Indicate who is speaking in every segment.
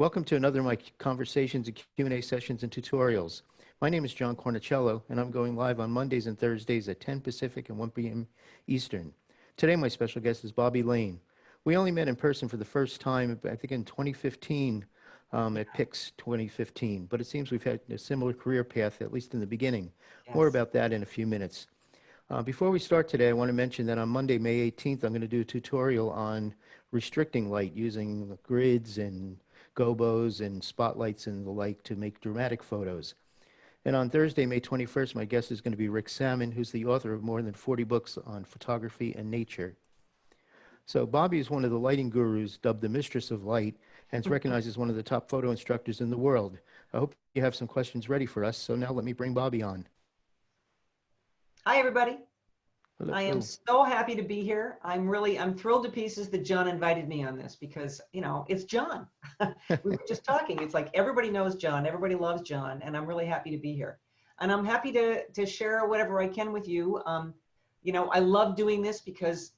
Speaker 1: Welcome to another of my conversations and Q&A sessions and tutorials. My name is John Cornicello, and I'm going live on Mondays and Thursdays at 10 Pacific and 1 p.m. Eastern. Today, my special guest is Bobbi Lane. We only met in person for the first time, I think in 2015, at PIX 2015, but it seems we've had a similar career path, at least in the beginning. More
Speaker 2: Yes.
Speaker 1: about that in a few minutes. Before we start today, I want to mention that on Monday, May 18th, I'm going to do a tutorial on restricting light using grids and gobos and spotlights and the like to make dramatic photos. And on Thursday, May 21st, my guest is going to be Rick Salmon, who's the author of more than 40 books on photography and nature. So Bobbi is one of the lighting gurus, dubbed the mistress of light, and is recognized as one of the top photo instructors in the world. I hope you have some questions ready for us, so now let me bring Bobbi on.
Speaker 2: Hi, everybody.
Speaker 1: Hello.
Speaker 2: I am so happy to be here. I'm thrilled to pieces that John invited me on this because, you know, it's John. We were just talking. It's like everybody knows John. Everybody loves John. And I'm really happy to be here. And I'm happy to share whatever I can with you. You know, I love doing this because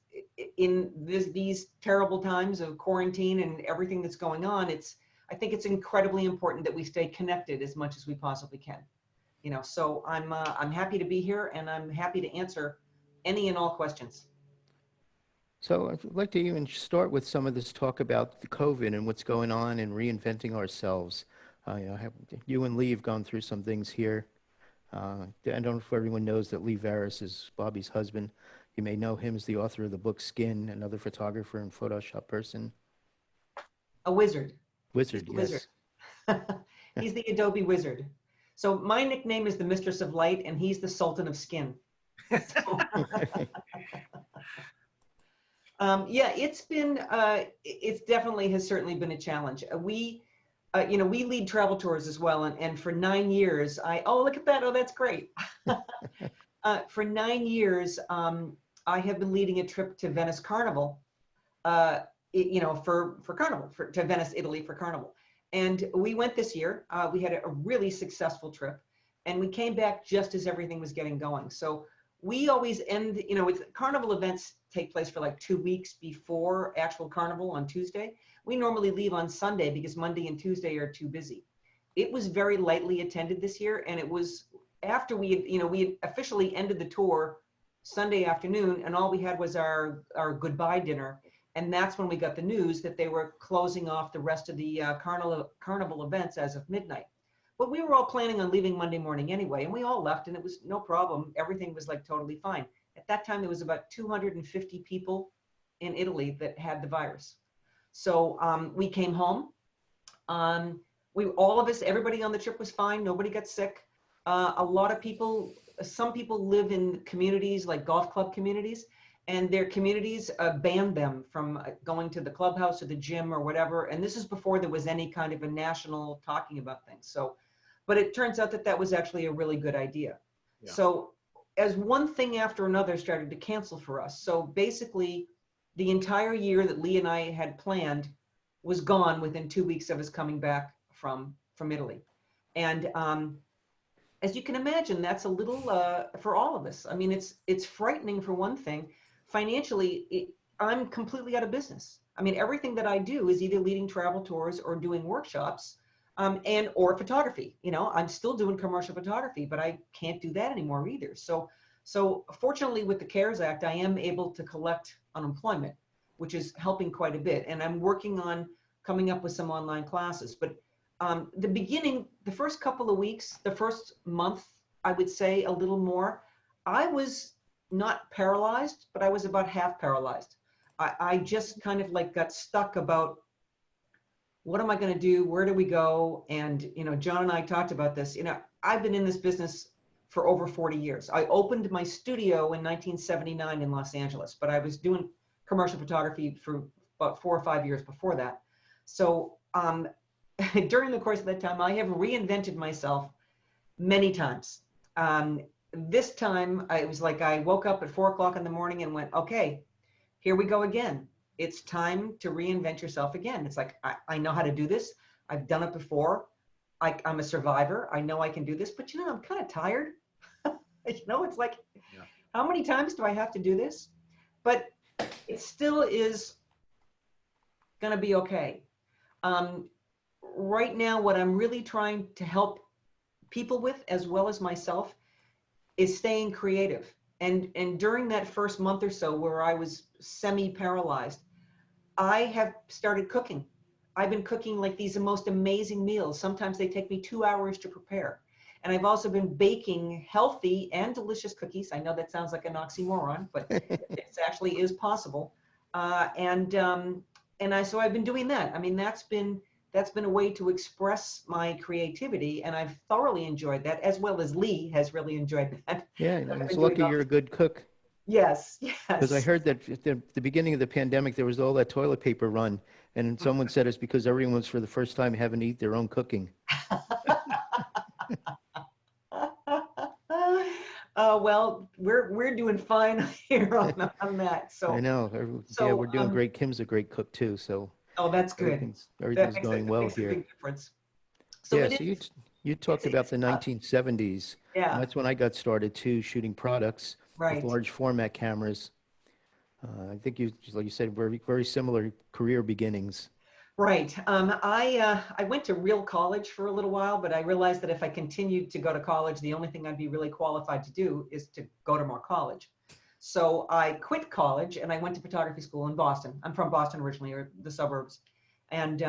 Speaker 2: in these terrible times of quarantine and everything that's going on, I think it's incredibly important that we stay connected as much as we possibly can. You know, so I'm happy to be here, and I'm happy to answer any and all questions.
Speaker 1: So I'd like to even start with some of this talk about the COVID and what's going on and reinventing ourselves. You and Lee have gone through some things here. I don't know if everyone knows that Lee Varys is Bobbi's husband. You may know him as the author of the book Skin, another photographer and Photoshop person.
Speaker 2: A wizard.
Speaker 1: Wizard, yes.
Speaker 2: Wizard. He's the Adobe wizard. So my nickname is the Mistress of Light, and he's the Sultan of Skin. Yeah, it's definitely has certainly been a challenge. We lead travel tours as well, and for 9 years, oh, look at that, oh, that's great. For 9 years, I have been leading a trip to Venice Carnival, for Carnival, to Venice, Italy for Carnival. And we went this year. We had a really successful trip, and we came back just as everything was getting going. So we always end, carnival events take place for like 2 weeks before actual carnival on Tuesday. We normally leave on Sunday because Monday and Tuesday are too busy. It was very lightly attended this year, and it was after we had officially ended the tour Sunday afternoon, and all we had was our goodbye dinner. And that's when we got the news that they were closing off the rest of the carnival events as of midnight. But we were all planning on leaving Monday morning anyway, and we all left, and it was no problem. Everything was like totally fine. At that time, there was about 250 people in Italy that had the virus. So we came home. All of us, everybody on the trip was fine. Nobody got sick. A lot of people, some people live in communities like golf club communities, and their communities banned them from going to the clubhouse or the gym or whatever. And this is before there was any kind of a national talking about things. So, but it turns out that was actually a really good idea. Yeah. So as one thing after another started to cancel for us. So basically the entire year that Lee and I had planned was gone within 2 weeks of us coming back from Italy. And as you can imagine, that's a little, for all of us. I mean, it's frightening for one thing. Financially, I'm completely out of business. I mean, everything that I do is either leading travel tours or doing workshops or photography. I'm still doing commercial photography, but I can't do that anymore either. So fortunately with the CARES Act, I am able to collect unemployment, which is helping quite a bit. And I'm working on coming up with some online classes. But the first couple of weeks, the first month, I would say a little more, I was not paralyzed, but I was about half paralyzed. I just kind of like got stuck about what am I going to do? Where do we go? And, John and I talked about this. I've been in this business for over 40 years. I opened my studio in 1979 in Los Angeles, but I was doing commercial photography for about 4 or 5 years before that. So during the course of that time, I have reinvented myself many times. This time, it was like I woke up at 4 o'clock in the morning and went, okay, here we go again. It's time to reinvent yourself again. It's like, I know how to do this. I've done it before. I'm a survivor. I know I can do this, but I'm kind of tired. It's like, yeah. How many times do I have to do this? But it still is going to be okay. right now, what I'm really trying to help people with, as well as myself, is staying creative. And during that first month or so where I was semi-paralyzed, I have started cooking. I've been cooking like these most amazing meals. Sometimes they take me 2 hours to prepare. And I've also been baking healthy and delicious cookies. I know that sounds like an oxymoron, but it actually is possible. So I've been doing that. I mean, that's been a way to express my creativity, and I've thoroughly enjoyed that, as well as Lee has really enjoyed that.
Speaker 1: Yeah,
Speaker 2: I've
Speaker 1: and it's
Speaker 2: been doing
Speaker 1: lucky
Speaker 2: all
Speaker 1: you're a
Speaker 2: this.
Speaker 1: good cook.
Speaker 2: Yes,
Speaker 1: Because I
Speaker 2: yes.
Speaker 1: heard that at the beginning of the pandemic, there was all that toilet paper run, and someone said it's because everyone was for the first time having to eat their own cooking.
Speaker 2: Well, we're doing fine here on that.
Speaker 1: I
Speaker 2: So
Speaker 1: know. Yeah,
Speaker 2: so
Speaker 1: we're doing great. Kim's a great cook too, so
Speaker 2: oh, that's good. That
Speaker 1: everything's
Speaker 2: makes
Speaker 1: going well
Speaker 2: makes a
Speaker 1: here.
Speaker 2: big difference. So
Speaker 1: Yeah,
Speaker 2: it
Speaker 1: so
Speaker 2: is
Speaker 1: you talked about
Speaker 2: it's
Speaker 1: the
Speaker 2: tough.
Speaker 1: 1970s, and
Speaker 2: Yeah,
Speaker 1: that's when I got started too, shooting products with
Speaker 2: right.
Speaker 1: large format cameras. I think like you said, very similar career beginnings.
Speaker 2: Right. I went to real college for a little while, but I realized that if I continued to go to college, the only thing I'd be really qualified to do is to go to more college. So I quit college and I went to photography school in Boston. I'm from Boston originally, or the suburbs, and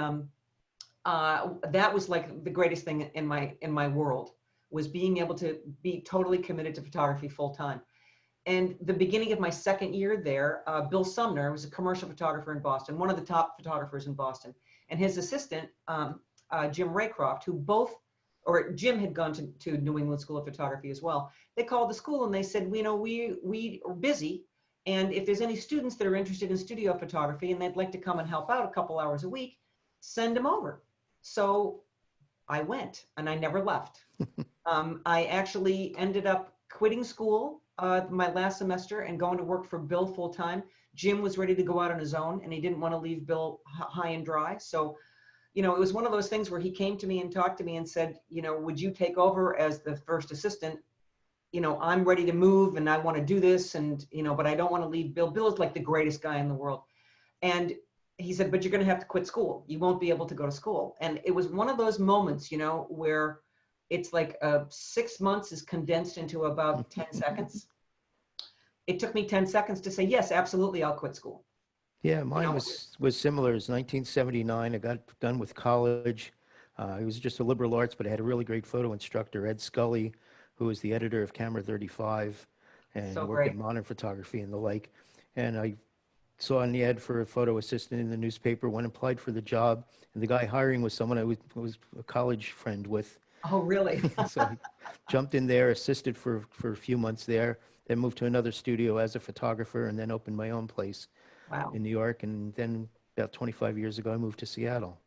Speaker 2: that was like the greatest thing in my world, was being able to be totally committed to photography full time. And the beginning of my second year there, Bill Sumner was a commercial photographer in Boston, one of the top photographers in Boston, and his assistant, Jim Raycroft, who both, or Jim had gone to New England School of Photography as well. They called the school and they said, we are busy, and if there's any students that are interested in studio photography and they'd like to come and help out a couple hours a week, send them over. So I went and I never left. I actually ended up quitting school my last semester and going to work for Bill full time. Jim was ready to go out on his own and he didn't want to leave Bill high and dry. So, it was one of those things where he came to me and talked to me and said, would you take over as the first assistant? I'm ready to move and I want to do this, and, but I don't want to leave Bill. Bill is like the greatest guy in the world. And he said, but you're going to have to quit school. You won't be able to go to school. And it was one of those moments, where it's like 6 months is condensed into about 10 seconds. It took me 10 seconds to say, yes, absolutely, I'll quit school.
Speaker 1: Yeah,
Speaker 2: You
Speaker 1: mine
Speaker 2: know,
Speaker 1: was similar. It was 1979. I got done with college. It was just a liberal arts, but I had a really great photo instructor, Ed Scully, who was the editor of Camera 35 and
Speaker 2: so
Speaker 1: worked at
Speaker 2: great.
Speaker 1: Modern Photography and the like. And I saw an ad for a photo assistant in the newspaper, went and applied for the job, and the guy hiring was someone I was a college friend with.
Speaker 2: Oh, really?
Speaker 1: So I jumped in there, assisted for a few months there, then moved to another studio as a photographer, and then opened my own place
Speaker 2: Wow.
Speaker 1: in New York. And then about 25 years ago, I moved to Seattle.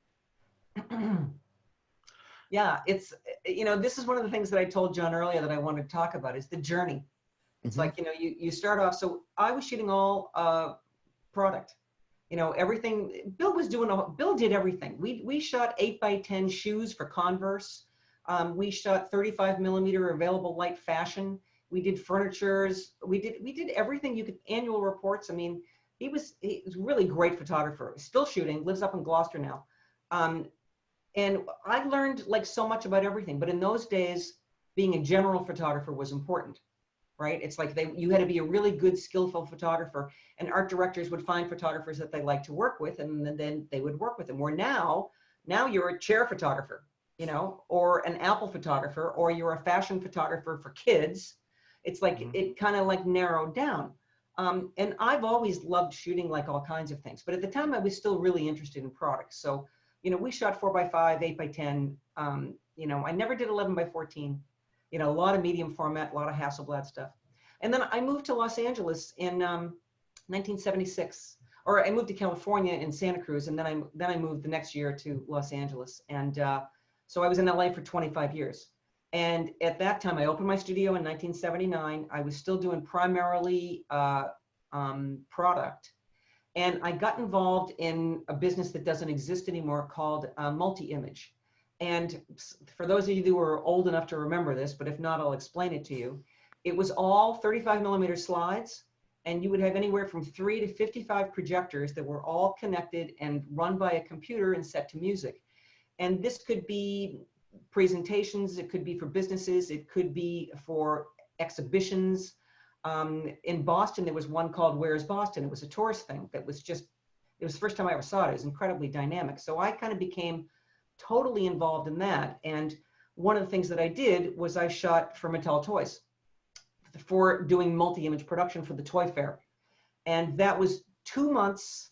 Speaker 2: Yeah, this is one of the things that I told John earlier that I wanted to talk about is the journey. It's
Speaker 1: Hmm.
Speaker 2: like, you start off. So I was shooting all product. Everything. Bill did everything. We shot 8x10 shoes for Converse. We shot 35 millimeter available light fashion. We did furnitures. We did everything you could. Annual reports. I mean, he was a really great photographer. Still shooting. Lives up in Gloucester now. Um, and I learned like so much about everything. But in those days, being a general photographer was important, right? It's like you had to be a really good, skillful photographer, and art directors would find photographers that they like to work with, and then they would work with them. Where now you're a chair photographer, or an Apple photographer, or you're a fashion photographer for kids. It's like
Speaker 1: Hmm.
Speaker 2: it kind of like narrowed down. And I've always loved shooting like all kinds of things, but at the time I was still really interested in products. So, we shot 4x5, 8x10. I never did 11x14. A lot of medium format, a lot of Hasselblad stuff. And then I moved to Los Angeles in 1976, or I moved to California in Santa Cruz, and then I moved the next year to Los Angeles. And so I was in LA for 25 years. And at that time, I opened my studio in 1979. I was still doing primarily product. And I got involved in a business that doesn't exist anymore called Multi-Image. And for those of you who are old enough to remember this, but if not, I'll explain it to you. It was all 35 millimeter slides, and you would have anywhere from 3 to 55 projectors that were all connected and run by a computer and set to music. And this could be presentations, it could be for businesses, it could be for exhibitions. In Boston, there was one called Where's Boston? It was a tourist thing that was just, it was the first time I ever saw it. It was incredibly dynamic. So I kind of became totally involved in that. And one of the things that I did was I shot for Mattel Toys for doing multi-image production for the Toy Fair. And that was 2 months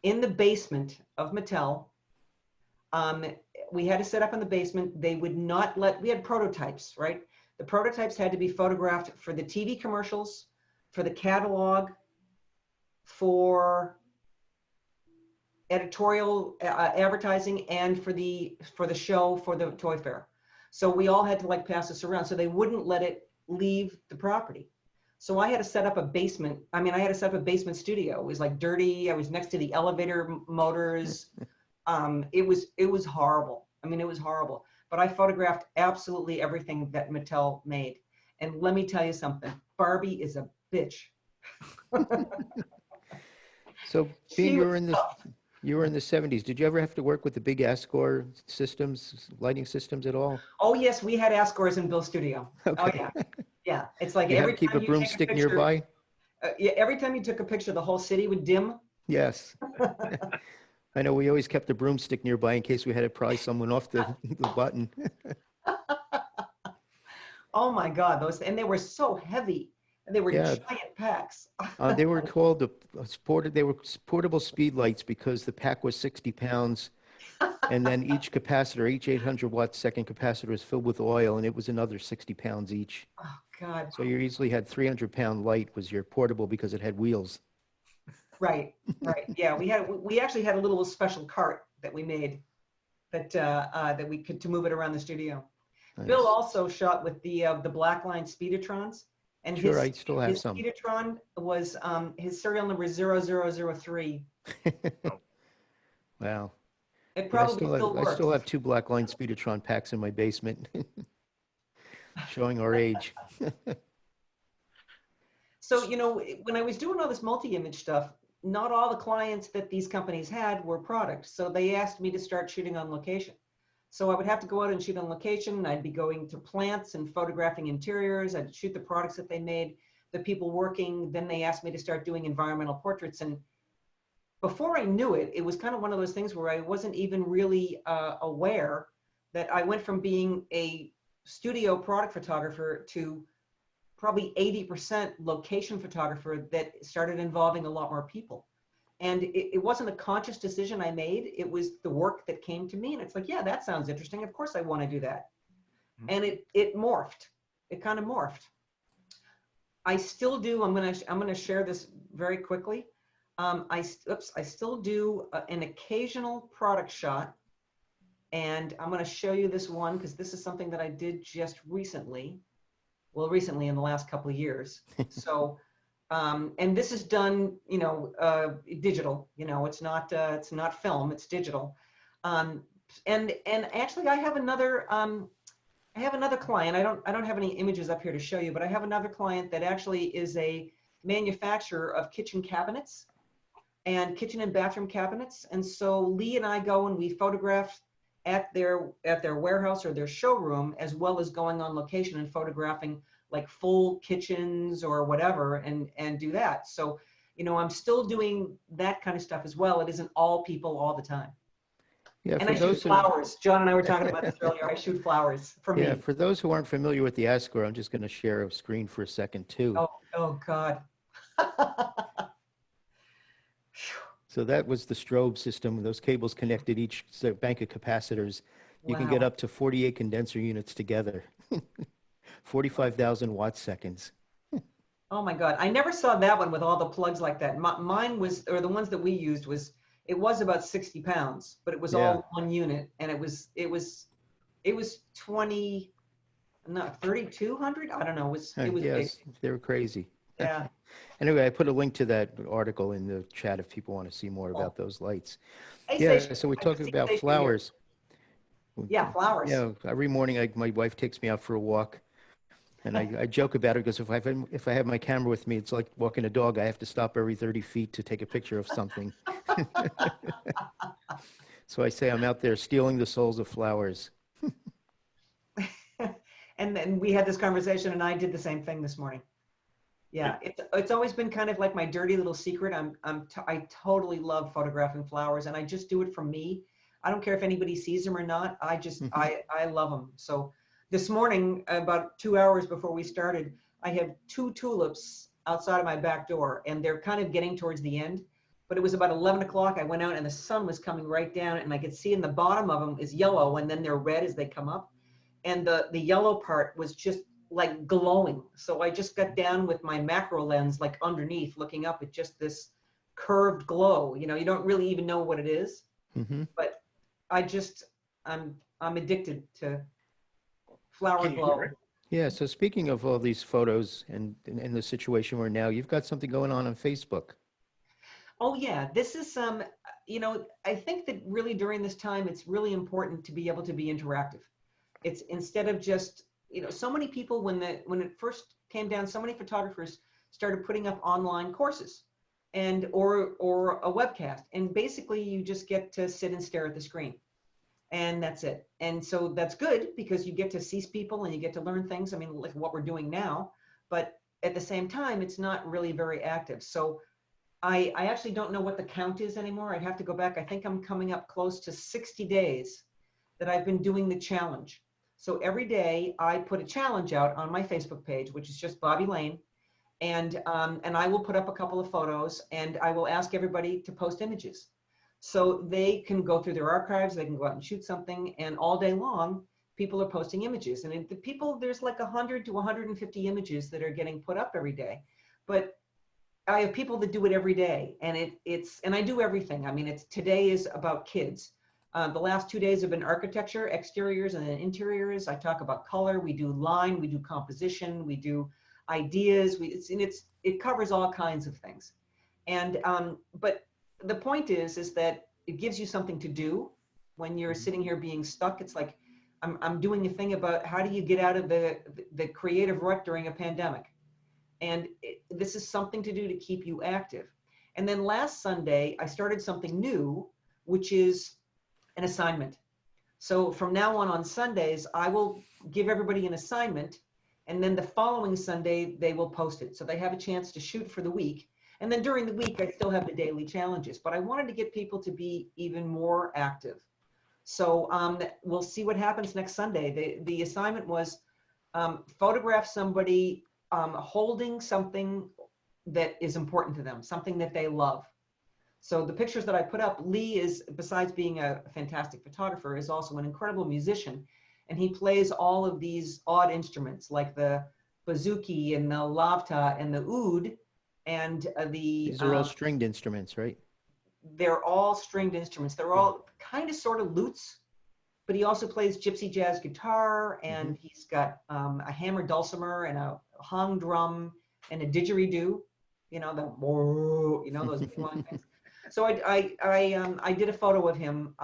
Speaker 2: in the basement of Mattel. We had to set up in the basement. They would not let, we had prototypes, right? The prototypes had to be photographed for the TV commercials, for the catalog, for editorial advertising, and for the show for the Toy Fair. So we all had to like pass this around. So they wouldn't let it leave the property. So I had to set up a basement. I mean, I had to set up a basement studio. It was like dirty. I was next to the elevator motors. It was horrible. I mean, it was horrible. But I photographed absolutely everything that Mattel made. And let me tell you something. Barbie is a bitch.
Speaker 1: So being
Speaker 2: She
Speaker 1: you
Speaker 2: was
Speaker 1: were in the
Speaker 2: tough.
Speaker 1: you were in the 70s, did you ever have to work with the big ASCOR systems, lighting systems at all?
Speaker 2: Oh yes, we had Ascors in Bill's studio. Oh
Speaker 1: Okay.
Speaker 2: yeah, yeah. It's like
Speaker 1: You have to
Speaker 2: every
Speaker 1: keep a
Speaker 2: time you take a
Speaker 1: broomstick
Speaker 2: picture,
Speaker 1: nearby?
Speaker 2: yeah, every time you took a picture, the whole city would dim.
Speaker 1: Yes. I know we always kept a broomstick nearby in case we had to pry someone off the button.
Speaker 2: Oh my God, those, and they were so heavy, and they were
Speaker 1: Yeah,
Speaker 2: giant packs.
Speaker 1: they were called they were portable speed lights because the pack was 60 pounds, and then each capacitor, each 800 watt second capacitor was filled with oil, and it was another 60 pounds each.
Speaker 2: Oh God,
Speaker 1: So you easily had 300-pound light was your portable because it had wheels.
Speaker 2: right, right. Yeah, we actually had a little special cart that we made that we could to move it around the studio. Bill
Speaker 1: Nice.
Speaker 2: also shot with the Blackline Speedotrons, and
Speaker 1: Sure, I still have
Speaker 2: his
Speaker 1: some.
Speaker 2: Speedotron was his serial number 0003.
Speaker 1: Wow.
Speaker 2: It
Speaker 1: Yeah,
Speaker 2: probably still
Speaker 1: I
Speaker 2: works.
Speaker 1: still have two Blackline Speedotron packs in my basement, showing our age.
Speaker 2: So, you know, when I was doing all this multi-image stuff, not all the clients that these companies had were products. So they asked me to start shooting on location. So I would have to go out and shoot on location. I'd be going to plants and photographing interiors. I'd shoot the products that they made, the people working. Then they asked me to start doing environmental portraits. And before I knew it, it was kind of one of those things where I wasn't even really aware that I went from being a studio product photographer to probably 80% location photographer that started involving a lot more people. And it wasn't a conscious decision I made. It was the work that came to me. And it's like, yeah, that sounds interesting. Of course I want to do that. And it morphed. It kind of morphed. I still do. I'm gonna share this very quickly. I still do an occasional product shot, and I'm gonna show you this one because this is something that I did just recently. Well, recently in the last couple of years. So, and this is done, you know, digital. You know, it's not film. It's digital. And actually, I have another. I have another client. I don't have any images up here to show you, but I have another client that actually is a manufacturer of kitchen cabinets and kitchen and bathroom cabinets. And so Lee and I go and we photograph at their warehouse or their showroom, as well as going on location and photographing like full kitchens or whatever, and do that. So, you know, I'm still doing that kind of stuff as well. It isn't all people all the time.
Speaker 1: Yeah,
Speaker 2: And
Speaker 1: for
Speaker 2: I shoot
Speaker 1: those who,
Speaker 2: flowers. John and I were talking about this earlier. I shoot flowers for
Speaker 1: yeah,
Speaker 2: me.
Speaker 1: for those who aren't familiar with the ASCOR, I'm just going to share a screen for a second too.
Speaker 2: Oh God.
Speaker 1: So that was the strobe system. Those cables connected each bank of capacitors. You can get
Speaker 2: Wow.
Speaker 1: up to 48 condenser units together, 45,000 watt seconds.
Speaker 2: Oh my God. I never saw that one with all the plugs like that. Mine was, or the ones that we used was, it was about 60 pounds, but it was
Speaker 1: Yeah,
Speaker 2: all one unit. And it was 20, not 3,200. I don't know. It was big.
Speaker 1: yes, they were crazy.
Speaker 2: Yeah.
Speaker 1: Anyway, I put a link to that article in the chat if people want to see more
Speaker 2: Cool.
Speaker 1: about those lights.
Speaker 2: Hey,
Speaker 1: Yeah,
Speaker 2: station.
Speaker 1: so we're
Speaker 2: I can
Speaker 1: talking
Speaker 2: see
Speaker 1: about
Speaker 2: station here.
Speaker 1: flowers.
Speaker 2: Yeah. Flowers.
Speaker 1: Yeah, every morning my wife takes me out for a walk, and I joke about it because if I have my camera with me, it's like walking a dog. I have to stop every 30 feet to take a picture of something. So I say I'm out there stealing the souls of flowers.
Speaker 2: And then we had this conversation, and I did the same thing this morning. Yeah, it's always been kind of like my dirty little secret. I totally love photographing flowers, and I just do it for me. I don't care if anybody sees them or not.
Speaker 1: Hmm.
Speaker 2: I love them. So this morning, about 2 hours before we started, I have two tulips outside of my back door, and they're kind of getting towards the end. But it was about 11 o'clock. I went out, and the sun was coming right down, and I could see in the bottom of them is yellow, and then they're red as they come up. And the yellow part was just like glowing. So I just got down with my macro lens, like underneath, looking up at just this curved glow. You know, you don't really even know what it is,
Speaker 1: Hmm.
Speaker 2: but I just, I'm addicted to flower
Speaker 3: Can you hear
Speaker 2: glow.
Speaker 3: it?
Speaker 1: Yeah, so speaking of all these photos and in the situation we're now, you've got something going on Facebook.
Speaker 2: Oh yeah, this is I think that really during this time, it's really important to be able to be interactive. It's instead of just, so many people when it first came down, so many photographers started putting up online courses and or a webcast, and basically you just get to sit and stare at the screen, and that's it. And so that's good because you get to see people and you get to learn things. I mean, like what we're doing now, but at the same time, it's not really very active. So I actually don't know what the count is anymore. I'd have to go back. I think I'm coming up close to 60 days that I've been doing the challenge. So every day I put a challenge out on my Facebook page, which is just Bobbi Lane, and I will put up a couple of photos, and I will ask everybody to post images. So they can go through their archives, they can go out and shoot something, and all day long, people are posting images. And the people, there's like 100 to 150 images that are getting put up every day. But I have people that do it every day, and and I do everything. I mean, today is about kids. The last 2 days have been architecture, exteriors, and then interiors. I talk about color. We do line. We do composition. We do ideas. It covers all kinds of things. And but the point is that it gives you something to do when you're
Speaker 1: Mhm.
Speaker 2: sitting here being stuck. It's like I'm doing a thing about how do you get out of the creative rut during a pandemic. And this is something to do to keep you active. And then last Sunday, I started something new, which is an assignment. So from now on Sundays, I will give everybody an assignment. And then the following Sunday, they will post it. So they have a chance to shoot for the week. And then during the week, I still have the daily challenges. But I wanted to get people to be even more active. So we'll see what happens next Sunday. The assignment was photograph somebody holding something that is important to them, something that they love. So the pictures that I put up, Lee is, besides being a fantastic photographer, is also an incredible musician. And he plays all of these odd instruments like the bouzouki and the lavta and the oud and
Speaker 1: These are all stringed instruments, right?
Speaker 2: they're all stringed instruments. They're
Speaker 1: Yeah.
Speaker 2: all kind of sort of lutes, but he also plays gypsy jazz guitar,
Speaker 1: Hmm.
Speaker 2: and he's got a hammer dulcimer and a hung drum and a didgeridoo, those beatbox things. So I did a photo of him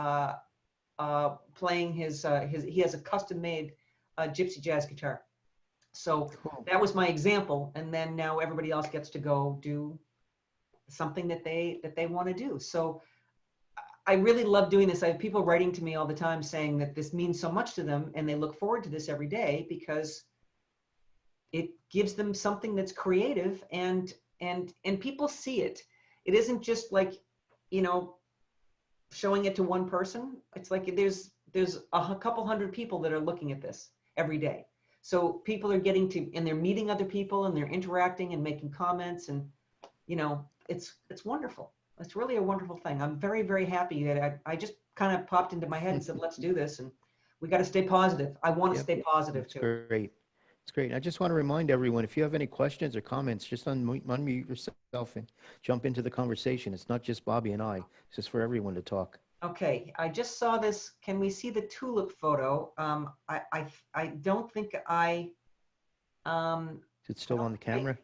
Speaker 2: playing his. He has a custom made gypsy jazz guitar. So
Speaker 1: Cool.
Speaker 2: that was my example, and then now everybody else gets to go do something that they want to do. So I really love doing this. I have people writing to me all the time saying that this means so much to them and they look forward to this every day because it gives them something that's creative and people see it. It isn't just like, you know, showing it to one person. It's like there's a couple hundred people that are looking at this every day. So people are getting to, and they're meeting other people and they're interacting and making comments, and it's wonderful. It's really a wonderful thing. I'm very, very happy that I just kind of popped into my head and said, let's do this. And we got to stay positive. I want to
Speaker 1: Yep,
Speaker 2: stay positive
Speaker 1: that's
Speaker 2: too.
Speaker 1: great. It's great. I just want to remind everyone, if you have any questions or comments, just unmute yourself and jump into the conversation. It's not just Bobby and I, it's just for everyone to talk.
Speaker 2: Okay, I just saw this. Can we see the tulip photo? I don't think
Speaker 1: Is it
Speaker 2: I
Speaker 1: still
Speaker 2: don't
Speaker 1: on the
Speaker 2: think
Speaker 1: camera?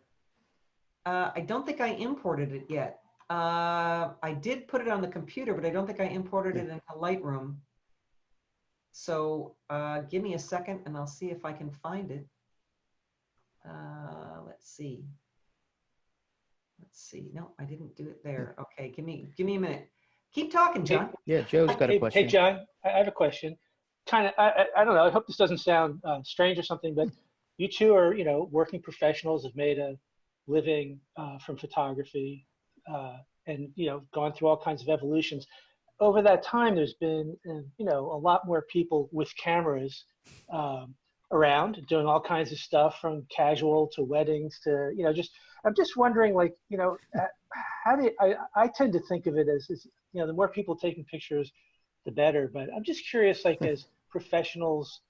Speaker 2: I don't think I imported it yet. I did put it on the computer, but I don't think I imported
Speaker 1: Yeah.
Speaker 2: it into Lightroom. So give me a second and I'll see if I can find it. Let's see. Let's see. No, I didn't do it there. Okay, give me a minute. Keep talking,
Speaker 3: Hey,
Speaker 2: John.
Speaker 1: Yeah, Joe's got a
Speaker 3: hey,
Speaker 1: question.
Speaker 3: John, I have a question. Kind of, I don't know. I hope this doesn't sound strange or something, but you two are, working professionals, have made a living from photography, and gone through all kinds of evolutions. Over that time, there's been, a lot more people with cameras um, around doing all kinds of stuff, from casual to weddings to, I'm just wondering, like, how do I tend to think of it as, the more people taking pictures, the better. But I'm just curious, like, as professionals,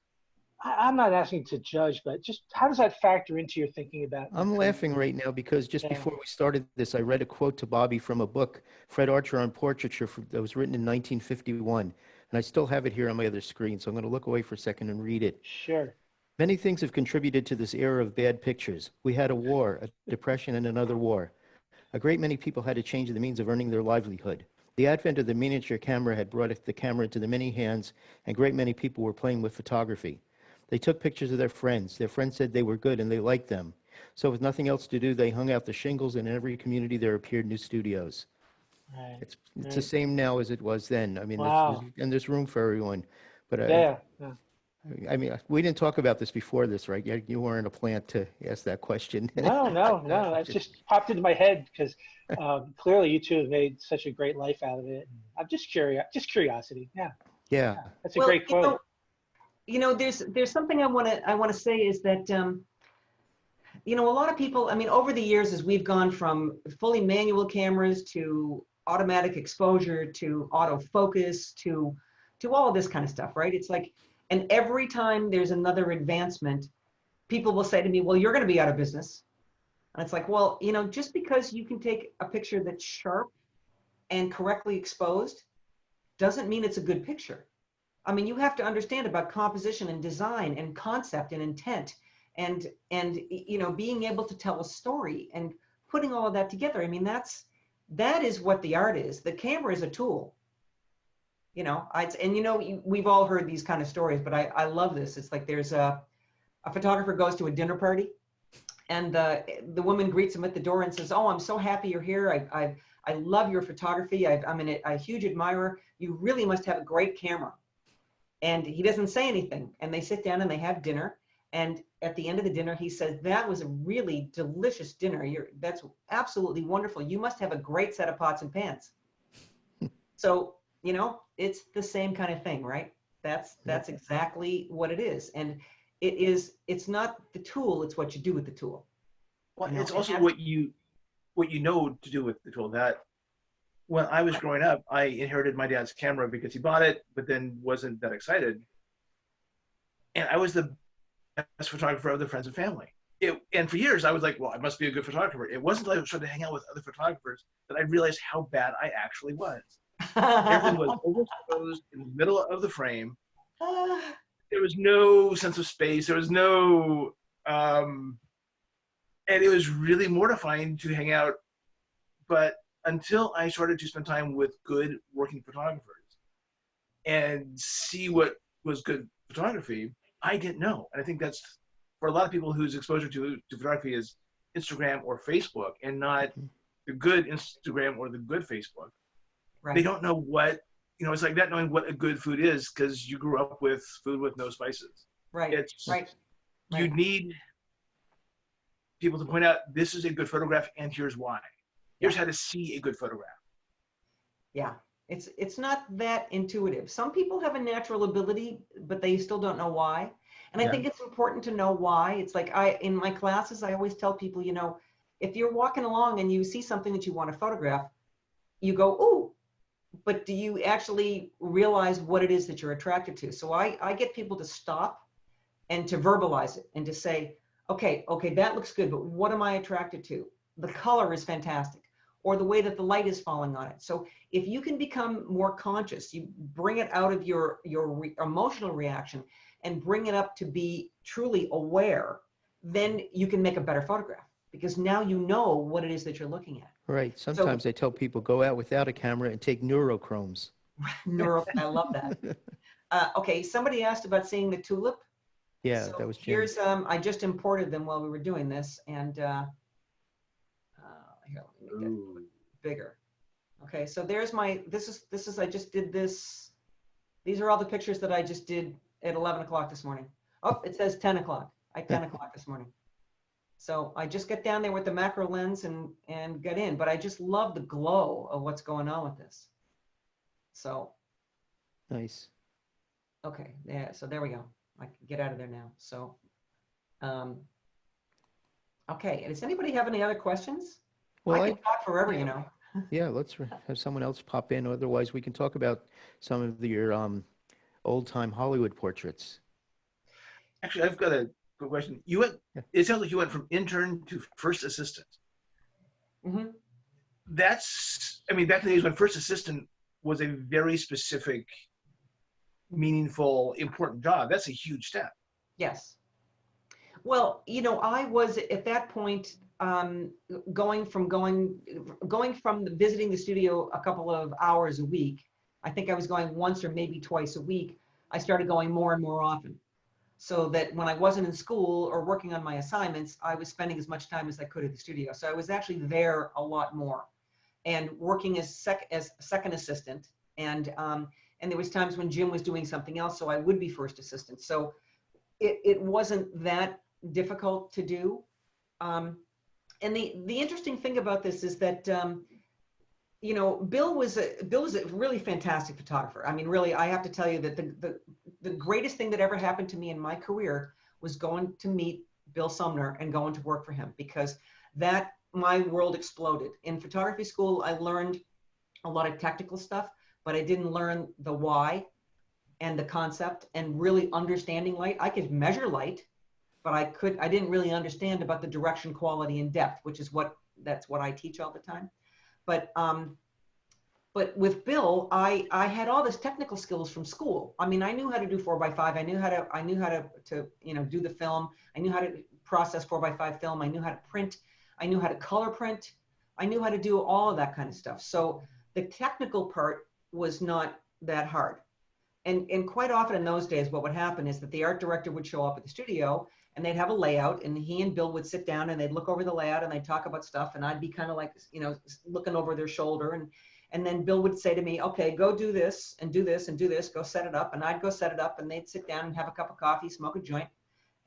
Speaker 3: I'm not asking to judge, but just how does that factor into your thinking about your
Speaker 1: I'm laughing
Speaker 3: career?
Speaker 1: right now because just
Speaker 3: Yeah,
Speaker 1: before we started this, I read a quote to Bobby from a book, Fred Archer on Portraiture, that was written in 1951. And I still have it here on my other screen, so I'm going to look away for a second and read it.
Speaker 3: sure.
Speaker 1: Many things have contributed to this era of bad pictures. We had a war, a depression, and another war. A great many people had to change the means of earning their livelihood. The advent of the miniature camera had brought the camera into the many hands, and a great many people were playing with photography. They took pictures of their friends. Their friends said they were good and they liked them. So with nothing else to do, they hung out the shingles, and in every community there appeared new studios.
Speaker 3: Right,
Speaker 1: It's the
Speaker 3: right.
Speaker 1: same now as it was then. I mean,
Speaker 3: Wow.
Speaker 1: and there's room for everyone. But
Speaker 3: Yeah, yeah.
Speaker 1: I mean, we didn't talk about this before this, right? You weren't a plant to ask that question.
Speaker 3: No, no, no. That just popped into my head because clearly you two have made such a great life out of it. I'm just curious, just curiosity. Yeah,
Speaker 1: Yeah.
Speaker 3: yeah. That's a
Speaker 2: Well,
Speaker 3: great quote.
Speaker 2: there's something I want to say is that a lot of people, I mean, over the years, as we've gone from fully manual cameras to automatic exposure to autofocus to all of this kind of stuff, right? It's like, and every time there's another advancement, people will say to me, well, you're going to be out of business. And it's like, well, just because you can take a picture that's sharp and correctly exposed doesn't mean it's a good picture. I mean, you have to understand about composition and design and concept and intent and being able to tell a story and putting all of that together. I mean, that is what the art is. The camera is a tool. We've all heard these kind of stories, but I love this. It's like there's a photographer goes to a dinner party, and the woman greets him at the door and says, "Oh, I'm so happy you're here. I love your photography. I'm a huge admirer. You really must have a great camera." And he doesn't say anything. And they sit down and they have dinner. And at the end of the dinner, he says, "That was a really delicious dinner. That's absolutely wonderful. You must have a great set of pots and pans." So, it's the same kind of thing, right? That's exactly what it is. And it's not the tool, it's what you do with the tool.
Speaker 4: Well,
Speaker 2: And
Speaker 4: it's also
Speaker 2: that's,
Speaker 4: what you know to do with the tool. That when I was growing up, I inherited my dad's camera because he bought it, but then wasn't that excited. And I was the best photographer of the friends and family. And for years, I was like, well, I must be a good photographer. It wasn't until I started to hang out with other photographers that I realized how bad I actually was. Everything was overexposed in the middle of the frame. There was no sense of space. There was no, and it was really mortifying to hang out. But until I started to spend time with good working photographers and see what was good photography, I didn't know. And I think that's for a lot of people whose exposure to photography is Instagram or Facebook and not the good Instagram or the good Facebook.
Speaker 2: right.
Speaker 4: They don't know what, it's like not knowing what a good food is because you grew up with food with no spices.
Speaker 2: Right.
Speaker 4: It's,
Speaker 2: Right.
Speaker 4: you need people to point out this is a good photograph and here's why. Here's how to see a good photograph.
Speaker 2: Yeah. It's not that intuitive. Some people have a natural ability, but they still don't know why. And I think it's important to know why. It's like in my classes, I always tell people, if you're walking along and you see something that you want to photograph, you go, "Ooh," but do you actually realize what it is that you're attracted to? So I get people to stop and to verbalize it and to say, okay, that looks good, but what am I attracted to? The color is fantastic, or the way that the light is falling on it. So if you can become more conscious, you bring it out of your emotional reaction and bring it up to be truly aware, then you can make a better photograph because now you know what it is that you're looking at.
Speaker 1: Right.
Speaker 2: So
Speaker 1: Sometimes I tell people go out without a camera and take neurochromes.
Speaker 2: I love that. Okay, somebody asked about seeing the tulip.
Speaker 1: Yeah,
Speaker 2: So
Speaker 1: that was Jim.
Speaker 2: here's, I just imported them while we were doing this, and here, let me make it a little bit bigger. Okay, so there's my, this is, I just did this. These are all the pictures that I just did at 11 o'clock this morning. Oh, it says 10 o'clock. At 10 o'clock this morning. So I just get down there with the macro lens and get in, but I just love the glow of what's going on with this. So,
Speaker 1: Nice.
Speaker 2: okay, yeah, so there we go. I can get out of there now. So, okay, and does anybody have any other questions?
Speaker 1: Well,
Speaker 2: I can talk forever, you know.
Speaker 1: yeah, let's have someone else pop in. Otherwise, we can talk about some of your old-time Hollywood portraits.
Speaker 4: Actually, I've got a good question. You went.
Speaker 1: Yeah.
Speaker 4: It sounds like you went from intern to first assistant.
Speaker 2: Mhm.
Speaker 4: That's. I mean, back in the days when first assistant was a very specific, meaningful, important job. That's a huge step.
Speaker 2: Yes. Well, you know, I was at that point going from visiting the studio a couple of hours a week. I think I was going once or maybe twice a week. I started going more and more often, so that when I wasn't in school or working on my assignments, I was spending as much time as I could at the studio. So I was actually there a lot more, and working as second assistant. And there was times when Jim was doing something else, so I would be first assistant. So it wasn't that difficult to do. And the interesting thing about this is that you know, Bill was a really fantastic photographer. I mean, really, I have to tell you that the greatest thing that ever happened to me in my career was going to meet Bill Sumner and going to work for him, because that my world exploded. In photography school, I learned a lot of technical stuff, but I didn't learn the why and the concept and really understanding light. I could measure light, but I didn't really understand about the direction, quality, and depth, which is that's what I teach all the time. But with Bill, I had all this technical skills from school. I mean, I knew how to do 4x5. I knew how to you know, do the film. I knew how to process 4x5 film. I knew how to print. I knew how to color print. I knew how to do all of that kind of stuff. So the technical part was not that hard. And quite often in those days, what would happen is that the art director would show up at the studio and they'd have a layout, and he and Bill would sit down and they'd look over the layout and they'd talk about stuff. And I'd be kind of like, you know, looking over their shoulder. And then Bill would say to me, okay, go do this and do this and do this, go set it up. And I'd go set it up, and they'd sit down and have a cup of coffee, smoke a joint.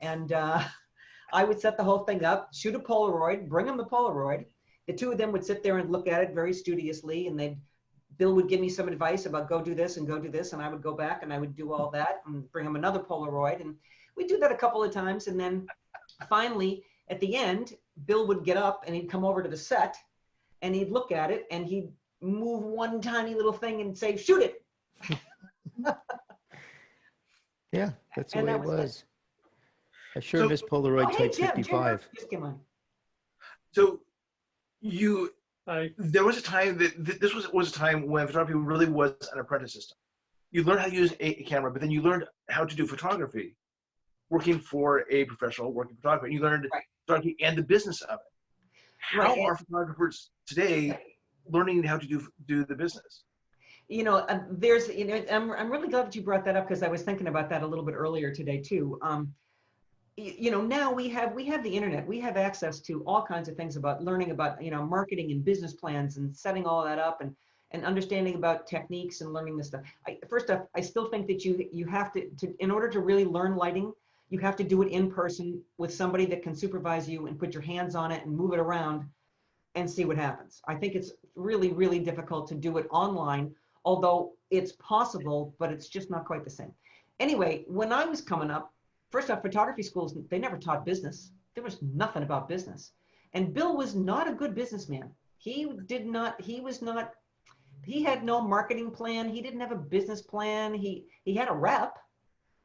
Speaker 2: And I would set the whole thing up, shoot a Polaroid, bring them the Polaroid. The two of them would sit there and look at it very studiously, and Bill would give me some advice about go do this and go do this. And I would go back and I would do all that and bring him another Polaroid. And we'd do that a couple of times. And then finally, at the end, Bill would get up and he'd come over to the set and he'd look at it and he'd move one tiny little thing and say, shoot it.
Speaker 1: Yeah, that's the
Speaker 2: And
Speaker 1: way
Speaker 2: that
Speaker 1: it
Speaker 2: was it.
Speaker 1: was. I sure
Speaker 4: So-
Speaker 1: miss Polaroid
Speaker 2: Oh, hey,
Speaker 1: Type
Speaker 2: Jim,
Speaker 1: 55.
Speaker 2: just come on.
Speaker 4: So
Speaker 3: I
Speaker 4: there was a time that this was a time when photography really was an apprentice system. You learned how to use a camera, but then you learned how to do photography, working for a professional working photographer. And you learned
Speaker 2: Right.
Speaker 4: photography and the business of it. How
Speaker 2: Right.
Speaker 4: are photographers today learning how to do the business?
Speaker 2: You know, you know, I'm really glad that you brought that up, because I was thinking about that a little bit earlier today too. You know, now we have the internet. We have access to all kinds of things about learning about, you know, marketing and business plans and setting all that up and understanding about techniques and learning this stuff. First off, I still think that you have to, in order to really learn lighting, you have to do it in person with somebody that can supervise you and put your hands on it and move it around and see what happens. I think it's really, really difficult to do it online, although it's possible, but it's just not quite the same. Anyway, when I was coming up, first off, photography schools, they never taught business. There was nothing about business. And Bill was not a good businessman. He had no marketing plan. He didn't have a business plan. He had a rep,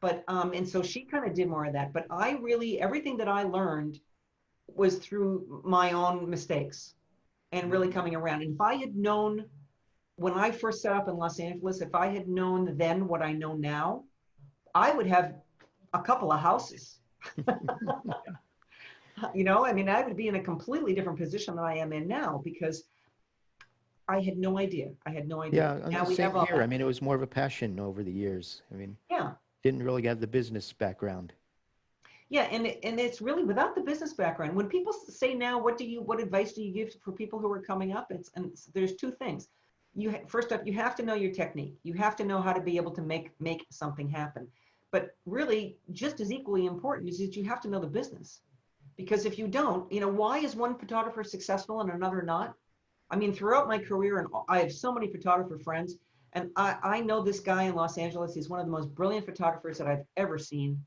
Speaker 2: but, and so she kind of did more of that. But everything that I learned was through my own mistakes and really coming around. And if I had known when I first set up in Los Angeles, if I had known then what I know now, I would have a couple of houses. You know, I mean, I would be in a completely different position than I am in now, because I had no idea.
Speaker 1: Yeah,
Speaker 2: Now
Speaker 1: I'm the
Speaker 2: we
Speaker 1: same
Speaker 2: have all
Speaker 1: here. I
Speaker 2: that.
Speaker 1: mean, it was more of a passion over the years. I mean,
Speaker 2: Yeah.
Speaker 1: didn't really have the business background.
Speaker 2: Yeah, and it's really without the business background. When people say now, what advice do you give for people who are coming up? There's two things. first up, you have to know your technique. You have to know how to be able to make something happen. But really, just as equally important is that you have to know the business. Because if you don't, why is one photographer successful and another not? I mean, throughout my career, and I have so many photographer friends, and I know this guy in Los Angeles. He's one of the most brilliant photographers that I've ever seen.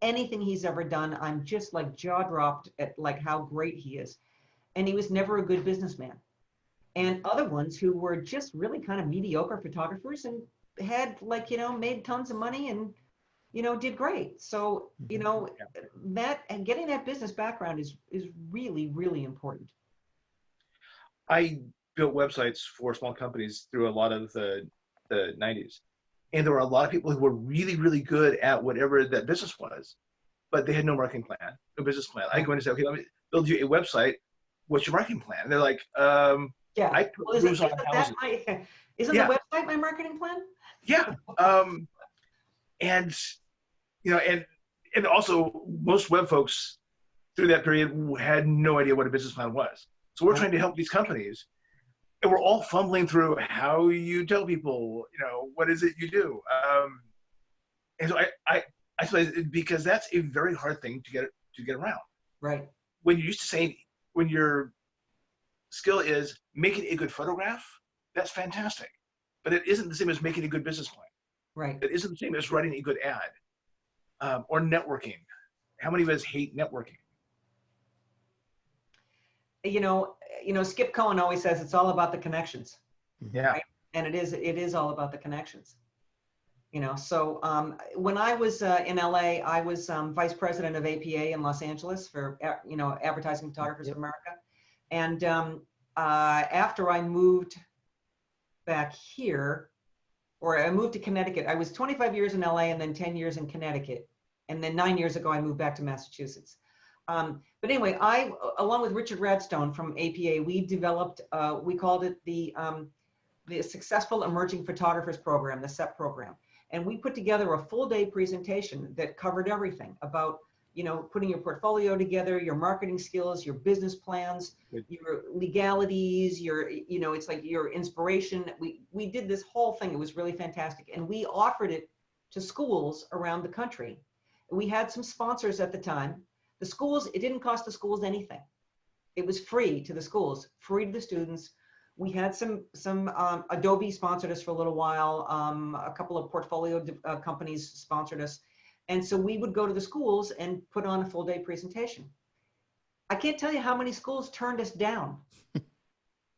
Speaker 2: Anything he's ever done, I'm just like jaw dropped at like how great he is. And he was never a good businessman. And other ones who were just really kind of mediocre photographers and had like, made tons of money and, did great. So, that and getting that business background is really, really important.
Speaker 4: I built websites for small companies through a lot of the 90s. And there were a lot of people who were really, really good at whatever that business was, but they had no marketing plan, no business plan. I go in and say, okay, let me build you a website. What's your marketing plan? And they're like,
Speaker 2: Yeah.
Speaker 4: I put roofs on houses.
Speaker 2: Isn't
Speaker 4: Yeah.
Speaker 2: the website my marketing plan?
Speaker 4: Yeah. And, and also most web folks through that period had no idea what a business plan was. So we're trying to help these companies, and we're all fumbling through how you tell people, what is it you do? And so I suppose because that's a very hard thing to get around.
Speaker 2: Right.
Speaker 4: When you're used to saying, when your skill is making a good photograph, that's fantastic. But it isn't the same as making a good business plan.
Speaker 2: Right.
Speaker 4: It isn't the same as writing a good ad or networking. How many of us hate networking?
Speaker 2: Skip Cohen always says it's all about the connections.
Speaker 4: Yeah.
Speaker 2: Right? And it is all about the connections. So when I was in LA, I was vice president of APA in Los Angeles for, Advertising Photographers of America. And after I moved back here, or I moved to Connecticut, I was 25 years in LA and then 10 years in Connecticut. And then 9 years ago, I moved back to Massachusetts. But anyway, I, along with Richard Radstone from APA, we developed, we called it the Successful Emerging Photographers Program, the SEP program. And we put together a full day presentation that covered everything about, putting your portfolio together, your marketing skills, your business plans, your legalities, your, it's like your inspiration. We did this whole thing. It was really fantastic. And we offered it to schools around the country. We had some sponsors at the time. The schools, it didn't cost the schools anything. It was free to the schools, free to the students. We had some Adobe sponsored us for a little while. A couple of portfolio companies sponsored us. And so we would go to the schools and put on a full day presentation. I can't tell you how many schools turned us down.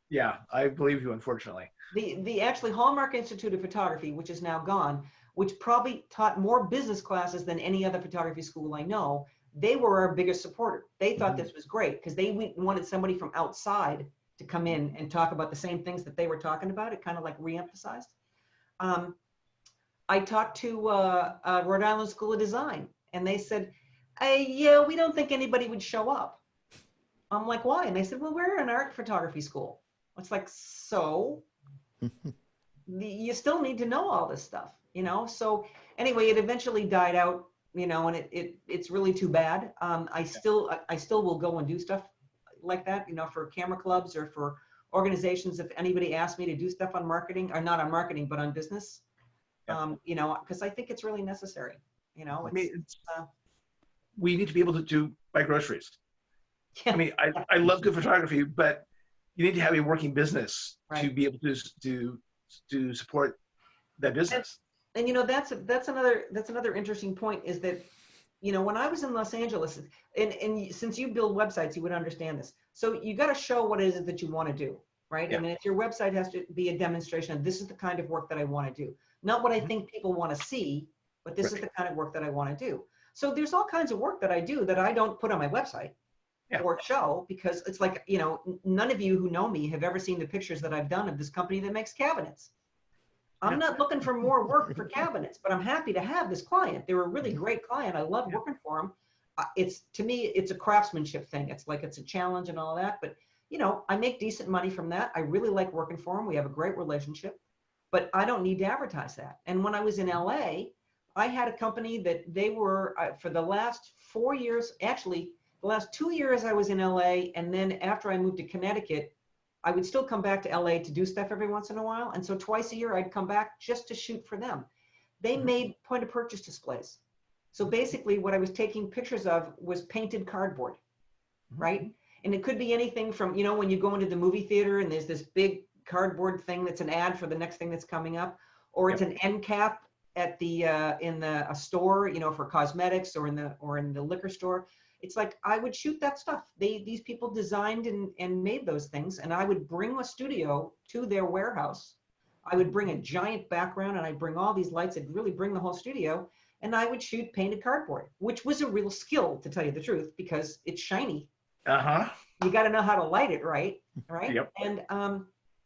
Speaker 4: Yeah, I believe you, unfortunately.
Speaker 2: The actually Hallmark Institute of Photography, which is now gone, which probably taught more business classes than any other photography school I know, they were our biggest supporter. They thought this was great because they wanted somebody from outside to come in and talk about the same things that they were talking about. It kind of like re-emphasized. I talked to Rhode Island School of Design, and they said, yeah, we don't think anybody would show up. I'm like, why? And they said, well, we're an art photography school. It's like, so you still need to know all this stuff, So anyway, it eventually died out, and it's really too bad. I still will go and do stuff like that, for camera clubs or for organizations. If anybody asks me to do stuff on marketing, or not on marketing, but on business, because I think it's really necessary.
Speaker 4: We need to be able to buy groceries.
Speaker 2: Yeah.
Speaker 4: I mean, I love good photography, but you need to have a working business to be able to support that business.
Speaker 2: And that's another interesting point is that, when I was in Los Angeles, and since you build websites, you would understand this. So you got to show what it is that you want to do, right? Yeah. I mean, if your website has to be a demonstration of this is the kind of work that I want to do, not what I think people want to see, but this is the kind of work that I want to do. So there's all kinds of work that I do that I don't put on my website or show, because it's like, none of you who know me have ever seen the pictures that I've done of this company that makes cabinets. I'm not looking for more work for cabinets, but I'm happy to have this client. They're a really great client. I love working for them. To me, it's a craftsmanship thing. It's like, it's a challenge and all that, but I make decent money from that. I really like working for them. We have a great relationship, but I don't need to advertise that. And when I was in LA, I had a company that they were, for the last 4 years, actually the last 2 years I was in LA. And then after I moved to Connecticut, I would still come back to LA to do stuff every once in a while. And so twice a year I'd come back just to shoot for them. They made point of purchase displays. So basically what I was taking pictures of was painted cardboard, right? And it could be anything from, you know, when you go into the movie theater and there's this big cardboard thing that's an ad for the next thing that's coming up, or it's an end cap at the in a store, you know, for cosmetics, or in the liquor store. It's like I would shoot that stuff. These people designed and made those things, and I would bring a studio to their warehouse. I would bring a giant background, and I'd bring all these lights. I'd really bring the whole studio, and I would shoot painted cardboard, which was a real skill, to tell you the truth, because it's shiny. You got to know how to light it right?
Speaker 4: Yep.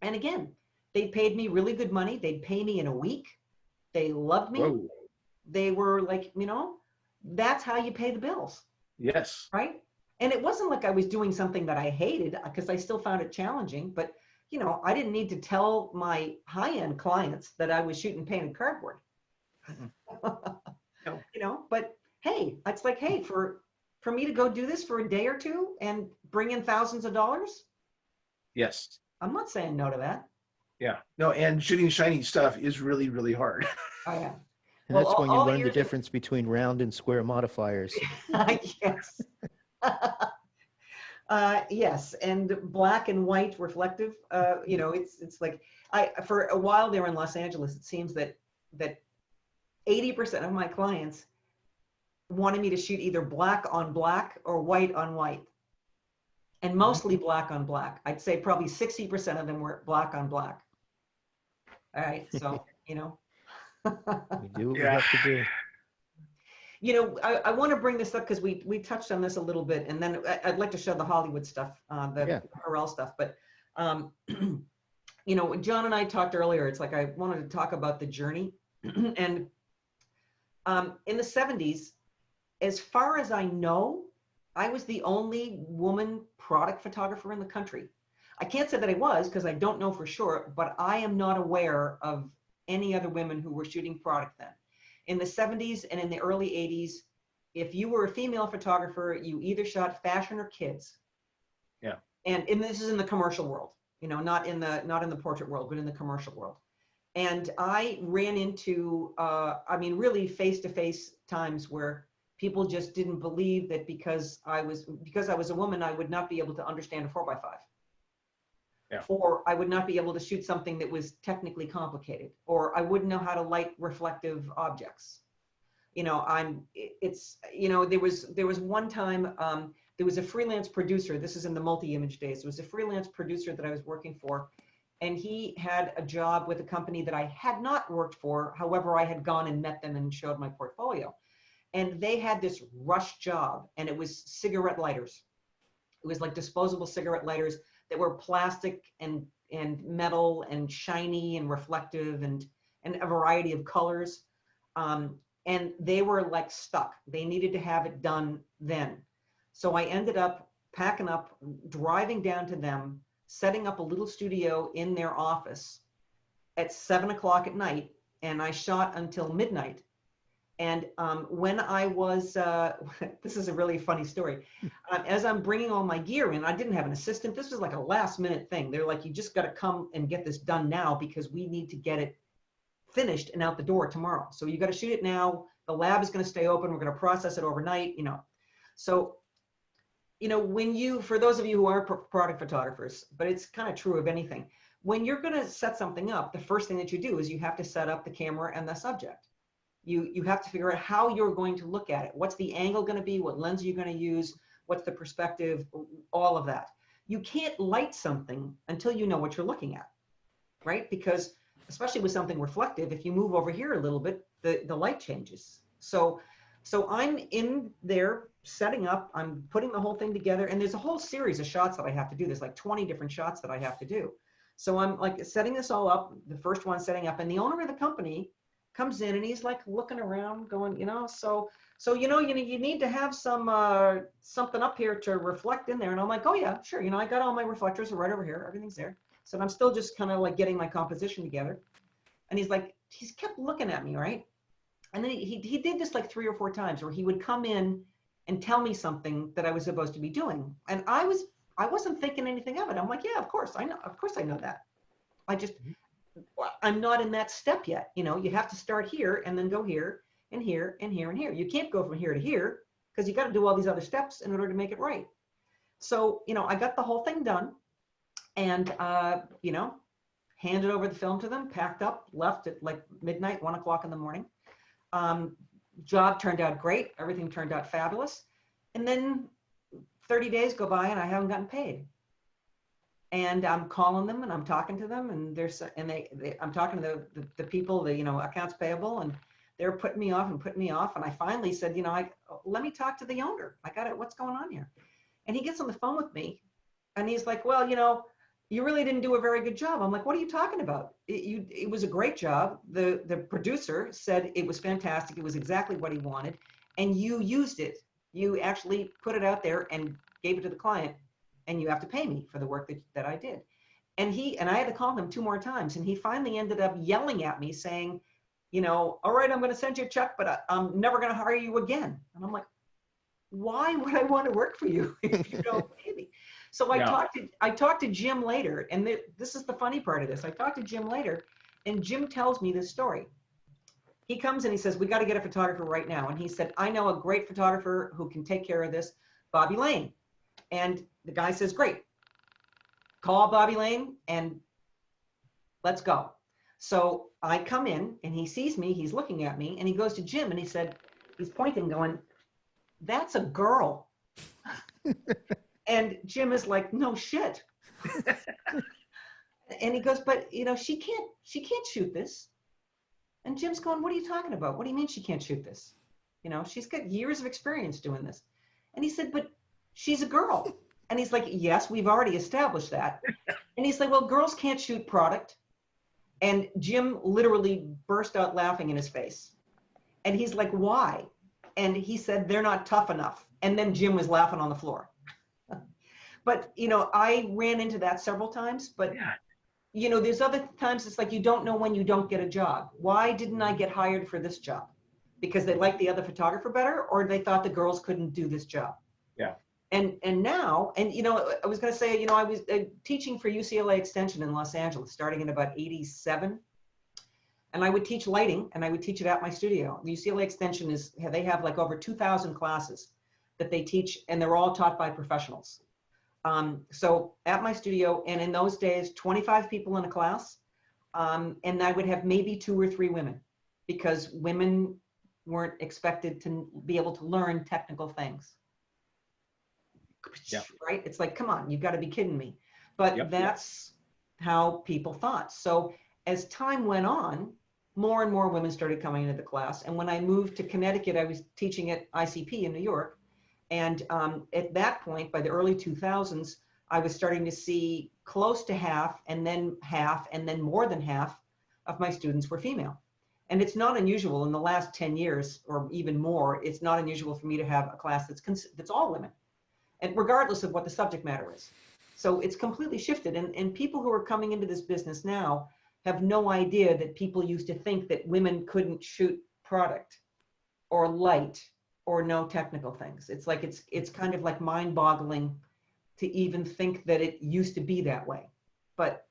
Speaker 2: And again, they paid me really good money. They'd pay me in a week. They loved me.
Speaker 4: Whoa.
Speaker 2: They were like, you know, that's how you pay the bills.
Speaker 4: Yes.
Speaker 2: Right. And it wasn't like I was doing something that I hated, because I still found it challenging. But, you know, I didn't need to tell my high-end clients that I was shooting painted cardboard.
Speaker 4: No.
Speaker 2: You know, but hey, it's like, hey, for me to go do this for a day or two and bring in thousands of dollars,
Speaker 4: Yes.
Speaker 2: I'm not saying no to that.
Speaker 4: Yeah. No, and shooting shiny stuff is really, really hard.
Speaker 2: Oh, yeah.
Speaker 1: And
Speaker 2: Well,
Speaker 1: that's when you
Speaker 2: all the
Speaker 1: learn the
Speaker 2: years of-
Speaker 1: difference between round and square modifiers.
Speaker 2: Yes. Yes, and black and white reflective. You know, it's like for a while there in Los Angeles, it seems that 80% of my clients wanted me to shoot either black on black or white on white, and mostly black on black. I'd say probably 60% of them were black on black. All right, so you know.
Speaker 1: We do what we have to do.
Speaker 2: You know, I want to bring this up because we touched on this a little bit, and then I'd like to show the Hollywood stuff, the Harrell stuff. But, you know, John and I talked earlier, it's like I wanted to talk about the journey. And in the 70s, as far as I know, I was the only woman product photographer in the country. I can't say that I was, because I don't know for sure, but I am not aware of any other women who were shooting product then. In the 70s and in the early 80s, if you were a female photographer, you either shot fashion or kids.
Speaker 4: Yeah.
Speaker 2: And this is in the commercial world, you know, not in the portrait world, but in the commercial world. And I ran into, I mean, really face-to-face times where people just didn't believe that because I was a woman, I would not be able to understand a 4x5.
Speaker 4: Yeah.
Speaker 2: Or I would not be able to shoot something that was technically complicated, or I wouldn't know how to light reflective objects. You know, you know, there was one time, there was a freelance producer. This is in the multi-image days. There was a freelance producer that I was working for, and he had a job with a company that I had not worked for. However, I had gone and met them and showed my portfolio, and they had this rush job, and it was cigarette lighters. It was like disposable cigarette lighters that were plastic and metal and shiny and reflective and a variety of colors. And they were like stuck. They needed to have it done then. So I ended up packing up, driving down to them, setting up a little studio in their office at 7 o'clock at night. And I shot until midnight. And when I was, this is a really funny story. As I'm bringing all my gear in, I didn't have an assistant. This was like a last minute thing. They're like, you just got to come and get this done now because we need to get it finished and out the door tomorrow. So you got to shoot it now. The lab is going to stay open. We're going to process it overnight, you know. So, you know, for those of you who are product photographers, but it's kind of true of anything, when you're going to set something up, the first thing that you do is you have to set up the camera and the subject. You have to figure out how you're going to look at it. What's the angle going to be? What lens are you going to use? What's the perspective? All of that. You can't light something until you know what you're looking at, right? Because especially with something reflective, if you move over here a little bit, the light changes. So I'm in there setting up, I'm putting the whole thing together, and there's a whole series of shots that I have to do. There's like 20 different shots that I have to do. So I'm like setting this all up, the first one setting up, and the owner of the company comes in and he's like looking around going, you know, so you know, you need to have some something up here to reflect in there. And I'm like, oh yeah, sure. You know, I got all my reflectors are right over here. Everything's there. So I'm still just kind of like getting my composition together. And he's kept looking at me, right? And then he did this like 3 or 4 times where he would come in and tell me something that I was supposed to be doing. And I was I wasn't thinking anything of it. I'm like, yeah, of course I know that. I just, I'm not in that step yet. You know, you have to start here and then go here and here and here and here. You can't go from here to here because you got to do all these other steps in order to make it right. So, you know, I got the whole thing done and, you know, handed over the film to them, packed up, left at like midnight, 1 o'clock in the morning. Job turned out great. Everything turned out fabulous. And then 30 days go by and I haven't gotten paid. And I'm calling them and I'm talking to them and I'm talking to the people, the, you know, accounts payable, and they're putting me off and putting me off. And I finally said, you know, let me talk to the owner. I got it. What's going on here? And he gets on the phone with me and he's like, well, you know, you really didn't do a very good job. I'm like, what are you talking about? It was a great job. The producer said it was fantastic. It was exactly what he wanted. And you used it. You actually put it out there and gave it to the client, and you have to pay me for the work that I did. And I had to call him 2 more times. And he finally ended up yelling at me saying, you know, all right, I'm going to send you a check, but I'm never going to hire you again. And I'm like, why would I want to work for you if you don't pay me? So I talked to Jim later, and this is the funny part of this. I talked to Jim later, and Jim tells me this story. He comes and he says, we got to get a photographer right now. And he said, I know a great photographer who can take care of this, Bobbi Lane. And the guy says, great, call Bobbi Lane and let's go. So I come in and he sees me, he's looking at me, and he goes to Jim and he said, he's pointing going, that's a girl. And Jim is like, no shit. And he goes, but you know, she can't shoot this. And Jim's going, what are you talking about? What do you mean she can't shoot this? You know, she's got years of experience doing this. And he said, but she's a girl. And he's like, yes, we've already established that. And he's like, well, girls can't shoot product. And Jim literally burst out laughing in his face. And he's like, why? And he said, they're not tough enough. And then Jim was laughing on the floor. But, you know, I ran into that several times, but, you know, there's other times it's like, you don't know when you don't get a job. Why didn't I get hired for this job? Because they liked the other photographer better, or they thought the girls couldn't do this job.
Speaker 4: Yeah.
Speaker 2: And now, and, you know, I was going to say, you know, I was teaching for UCLA Extension in Los Angeles, starting in about 87. And I would teach lighting, and I would teach it at my studio. The UCLA Extension they have like over 2,000 classes that they teach, and they're all taught by professionals. So at my studio, and in those days, 25 people in a class, and I would have maybe 2 or 3 women, because women weren't expected to be able to learn technical things.
Speaker 4: Yeah.
Speaker 2: Right? It's like, come on, you've got to be kidding me. But that's how people thought. So as time went on, more and more women started coming into the class. And when I moved to Connecticut, I was teaching at ICP in New York. And at that point, by the early 2000s, I was starting to see close to half, and then more than half of my students were female. And it's not unusual in the last 10 years or even more. It's not unusual for me to have a class that's all women, and regardless of what the subject matter is. So it's completely shifted. And people who are coming into this business now have no idea that people used to think that women couldn't shoot product or light or know technical things. It's like, it's kind of like mind-boggling to even think that it used to be that way. But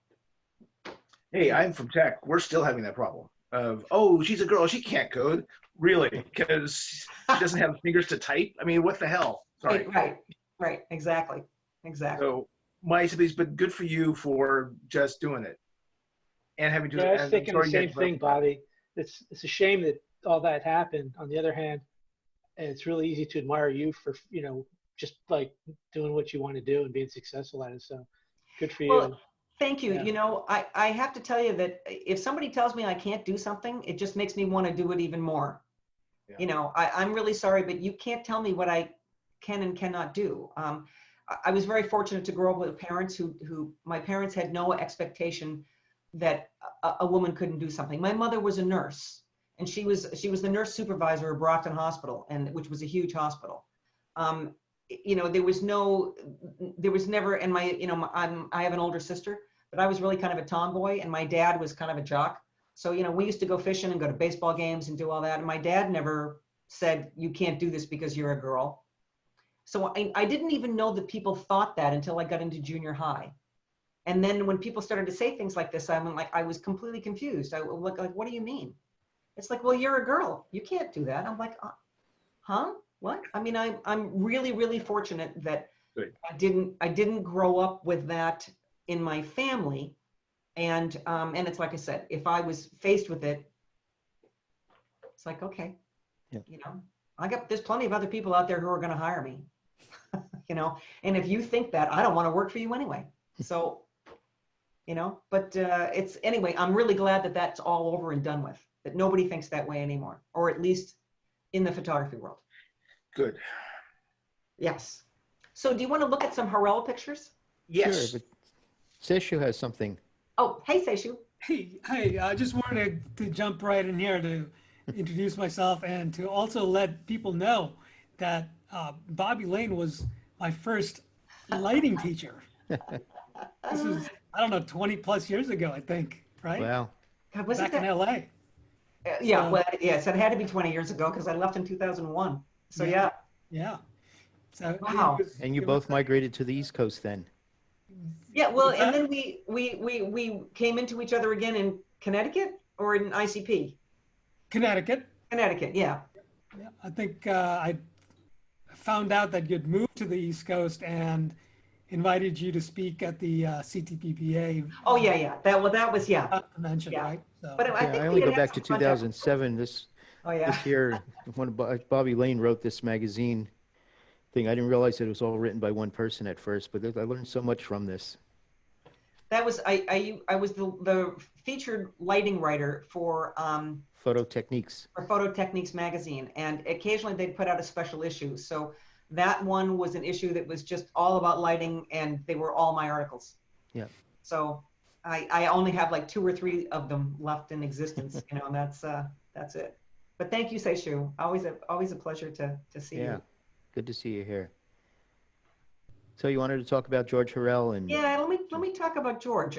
Speaker 4: hey, I'm from tech. We're still having that problem of, oh, she's a girl, she can't code. Really? Because she doesn't have fingers to type? I mean, what the hell? Sorry.
Speaker 2: Right, exactly.
Speaker 4: So my sympathies, but good for you for just doing it and having to.
Speaker 3: Yeah, I was thinking the same thing, Bobby. It's a shame that all that happened. On the other hand, it's really easy to admire you for, you know, just like doing what you want to do and being successful at it. So good for you.
Speaker 2: Well, thank you.
Speaker 3: Yeah.
Speaker 2: You know, I have to tell you that if somebody tells me I can't do something, it just makes me want to do it even more. Yeah. You know, I'm really sorry, but you can't tell me what I can and cannot do. I was very fortunate to grow up with parents who my parents had no expectation that a woman couldn't do something. My mother was a nurse, and she was the nurse supervisor of Brockton Hospital, which was a huge hospital. You know, there was never, and I have an older sister, but I was really kind of a tomboy, and my dad was kind of a jock. So, you know, we used to go fishing and go to baseball games and do all that. And my dad never said, you can't do this because you're a girl. So I didn't even know that people thought that until I got into junior high. And then when people started to say things like this, I was completely confused. I was like, what do you mean? It's like, well, you're a girl. You can't do that. I'm like, huh? What? I mean, I'm really, really fortunate that
Speaker 4: Good.
Speaker 2: I didn't grow up with that in my family. And it's like I said, if I was faced with it, it's like, okay,
Speaker 1: Yeah.
Speaker 2: you know, there's plenty of other people out there who are going to hire me, you know, and if you think that, I don't want to work for you anyway. So, you know, but anyway, I'm really glad that that's all over and done with, that nobody thinks that way anymore, or at least in the photography world.
Speaker 4: Good.
Speaker 2: Yes. So do you want to look at some Harel pictures?
Speaker 4: Yes.
Speaker 1: Sure, but Seshu has something.
Speaker 2: Oh, hey, Seishu.
Speaker 5: Hey, I just wanted to jump right in here to introduce myself and to also let people know that Bobbi Lane was my first lighting teacher. This is, I don't know, 20 plus years ago, I think, right?
Speaker 1: Wow.
Speaker 2: God, wasn't
Speaker 5: Back in
Speaker 2: that?
Speaker 5: LA.
Speaker 2: Yeah,
Speaker 5: So-
Speaker 2: well, yes, it had to be 20 years ago because I left in 2001. So
Speaker 5: Yeah.
Speaker 2: yeah.
Speaker 5: Yeah. So it
Speaker 2: Wow.
Speaker 1: And you
Speaker 5: it
Speaker 1: both
Speaker 5: was-
Speaker 1: migrated to the East Coast then.
Speaker 2: Yeah, well,
Speaker 5: What's
Speaker 2: and
Speaker 5: that?
Speaker 2: then we came into each other again in Connecticut or in ICP?
Speaker 5: Connecticut.
Speaker 2: Connecticut, yeah.
Speaker 5: Yeah, I think I found out that you'd moved to the East Coast and invited you to speak at the CTPPA
Speaker 2: Oh, yeah. That was, yeah.
Speaker 5: convention,
Speaker 2: Yeah.
Speaker 5: right? So,
Speaker 2: But I
Speaker 1: Yeah,
Speaker 2: think
Speaker 1: I
Speaker 2: we
Speaker 1: only
Speaker 2: had
Speaker 1: go
Speaker 2: had
Speaker 1: back to
Speaker 2: some contact.
Speaker 1: 2007.
Speaker 2: Oh, yeah.
Speaker 1: This year, when Bobbi Lane wrote this magazine thing, I didn't realize it was all written by one person at first, but I learned so much from this.
Speaker 2: That was, I was the featured lighting writer for
Speaker 1: Photo techniques.
Speaker 2: Photo Techniques magazine, and occasionally they'd put out a special issue. So that one was an issue that was just all about lighting, and they were all my articles.
Speaker 1: Yeah.
Speaker 2: So I only have like 2 or 3 of them left in existence, you know, and that's it. But thank you, Seishu. Always a pleasure to see
Speaker 1: Yeah.
Speaker 2: you.
Speaker 1: Good to see you here. So you wanted to talk about George Harel and
Speaker 2: Yeah, let me talk about George.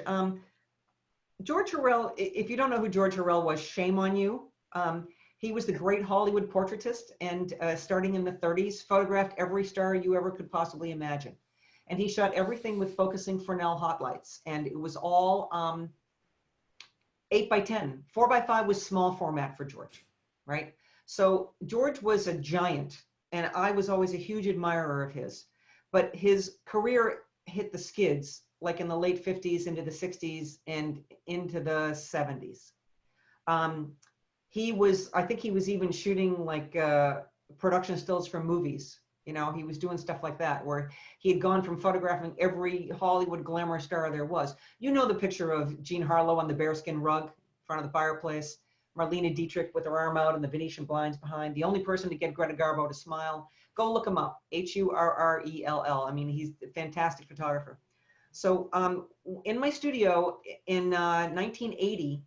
Speaker 2: George Harel, if you don't know who George Harel was, shame on you. He was the great Hollywood portraitist, and starting in the 30s, photographed every star you ever could possibly imagine. And he shot everything with focusing Fresnel hot lights, and it was all 8x10. 4x5 was small format for George, right? So George was a giant, and I was always a huge admirer of his. But his career hit the skids like in the late 50s into the 60s and into the 70s. I think he was even shooting like production stills from movies. You know, he was doing stuff like that, where he had gone from photographing every Hollywood glamour star there was. You know the picture of Jean Harlow on the bearskin rug in front of the fireplace, Marlene Dietrich with her arm out and the Venetian blinds behind, the only person to get Greta Garbo to smile. Go look him up, Hurrell. I mean, he's a fantastic photographer. So in my studio in 1980,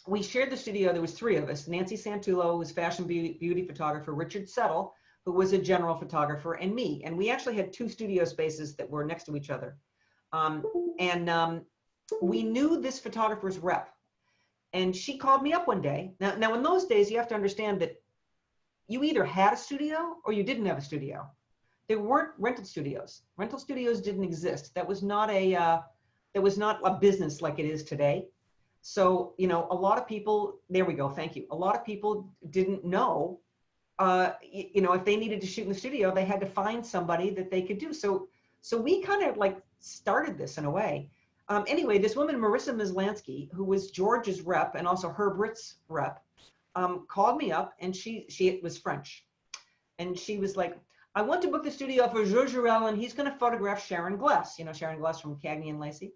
Speaker 2: we shared the studio. There was 3 of us: Nancy Santullo, who was fashion beauty photographer; Richard Settle, who was a general photographer; and me. And we actually had 2 studio spaces that were next to each other. We knew this photographer's rep. And she called me up one day. Now in those days, you have to understand that you either had a studio or you didn't have a studio. There weren't rental studios. Rental studios didn't exist. That was not a business like it is today. So, you know, a lot of people, there we go, thank you. A lot of people didn't know, you know, if they needed to shoot in the studio, they had to find somebody that they could do. So we kind of like started this in a way. Anyway, this woman, Marissa Mislansky, who was George's rep and also Herb Ritt's rep, called me up, and she was French. And she was like, I want to book the studio for George Harel, and he's going to photograph Sharon Gless, you know, Sharon Gless from Cagney and Lacey.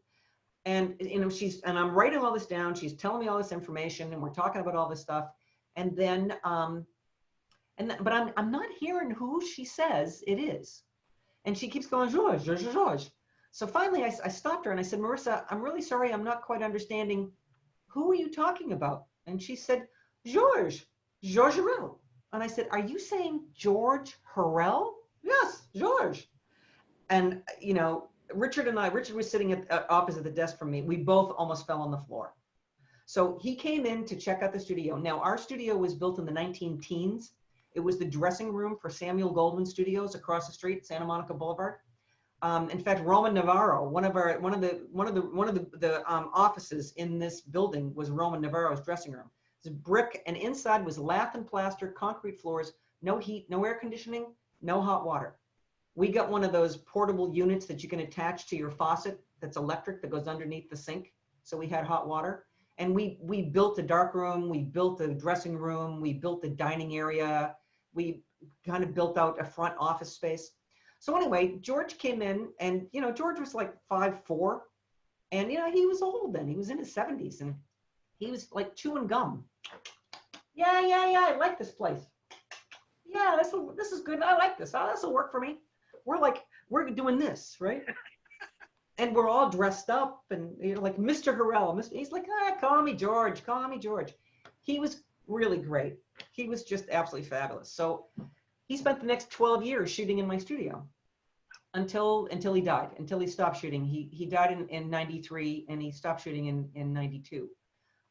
Speaker 2: And, you know, and I'm writing all this down. She's telling me all this information, and we're talking about all this stuff. And then, but I'm not hearing who she says it is. And she keeps going, George. So finally I stopped her and I said, Marissa, I'm really sorry. I'm not quite understanding. Who are you talking about? And she said, George Harel. And I said, are you saying George Harel? Yes, George. And, you know, Richard was sitting opposite the desk from me. We both almost fell on the floor. So he came in to check out the studio. Now, our studio was built in the 19 teens. It was the dressing room for Samuel Goldwyn Studios across the street, Santa Monica Boulevard. In fact, Roman Navarro, one of the offices in this building was Roman Navarro's dressing room. It's brick, and inside was lath and plaster, concrete floors, no heat, no air conditioning, no hot water. We got one of those portable units that you can attach to your faucet that's electric that goes underneath the sink. So we had hot water, and we built a dark room, we built a dressing room, we built a dining area, we kind of built out a front office space. So anyway, George came in, and George was like 5'4", and he was old then. He was in his 70s, and he was like chewing gum. Yeah, I like this place. Yeah, this is good. I like this. Oh, this will work for me. We're doing this, right? And we're all dressed up, and like Mr. Harrell. He's like, call me George. Call me George. He was really great. He was just absolutely fabulous. So he spent the next 12 years shooting in my studio until he died, until he stopped shooting. He died in 93, and he stopped shooting in 92.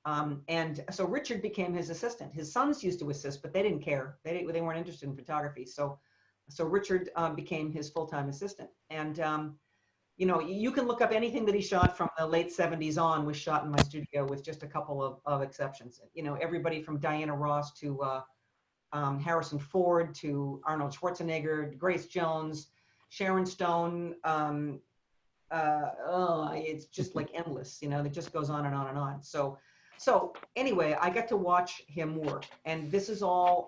Speaker 2: And so Richard became his assistant. His sons used to assist, but they didn't care. They weren't interested in photography. So Richard became his full-time assistant. And you can look up anything that he shot from the late 70s on was shot in my studio, with just a couple of exceptions. Everybody from Diana Ross to Harrison Ford to Arnold Schwarzenegger, Grace Jones, Sharon Stone. It's just like endless. It just goes on and on and on. So anyway, I got to watch him work, and this is all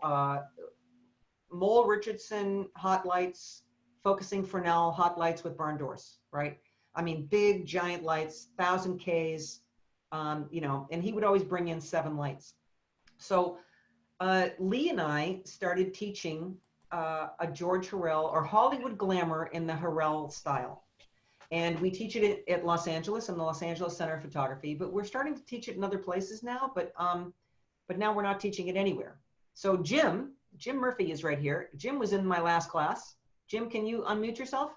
Speaker 2: Mole Richardson hot lights, focusing Fresnel hot lights with barn doors, right? I mean, big giant lights, 1000 Ks, and he would always bring in 7 lights. So Lee and I started teaching a George Harrell, or Hollywood glamour in the Harrell style. And we teach it at Los Angeles, in the Los Angeles Center of Photography, but we're starting to teach it in other places now, but now we're not teaching it anywhere. So Jim Murphy is right here. Jim was in my last class. Jim, can you unmute yourself?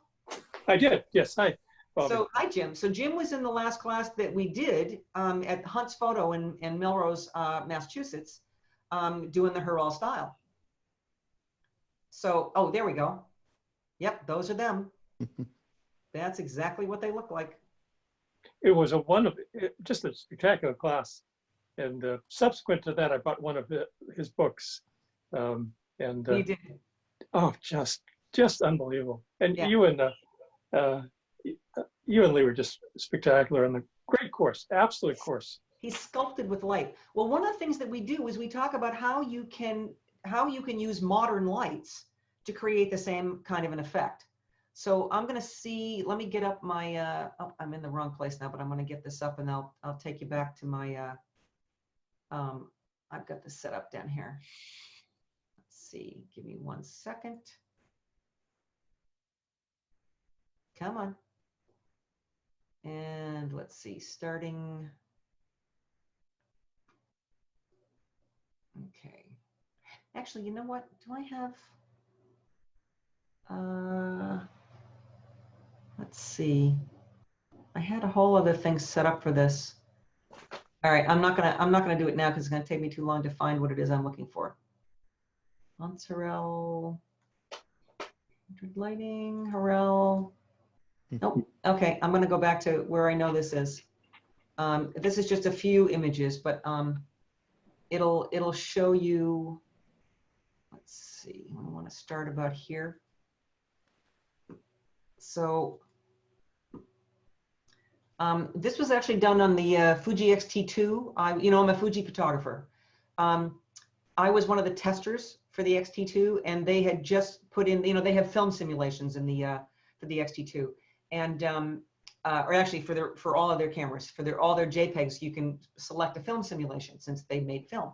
Speaker 6: I did, yes, hi. Bobbi.
Speaker 2: So hi, Jim. So Jim was in the last class that we did at Hunt's Photo in Melrose, Massachusetts, doing the Harrell style. So, oh, there we go. Yep, those are them. That's exactly what they look like.
Speaker 6: It was just a spectacular class. And subsequent to that, I bought one of his books.
Speaker 2: You did.
Speaker 6: Oh, just unbelievable. And
Speaker 2: Yeah.
Speaker 6: you and Lee were just spectacular, and a great course, absolute course.
Speaker 2: He's sculpted with light. Well, one of the things that we do is we talk about how you can use modern lights to create the same kind of an effect. So I'm going to see, let me get up my, oh, I'm in the wrong place now, but I'm going to get this up, and I'll take you back to my, I've got this set up down here. Let's see, give me 1 second. Come on. And let's see, starting. Okay. Actually, you know what? Do I have, let's see. I had a whole other thing set up for this. All right, I'm not gonna do it now because it's gonna take me too long to find what it is I'm looking for. Harrell, lighting, Harrell. Nope. Okay, I'm gonna go back to where I know this is. This is just a few images, but it'll show you. Let's see. I want to start about here. So this was actually done on the Fuji X-T2. I'm a Fuji photographer. I was one of the testers for the X-T2, and they had just put in, they have film simulations in the for the X-T2, and or actually for all of their cameras, for all their JPEGs, you can select a film simulation since they made film.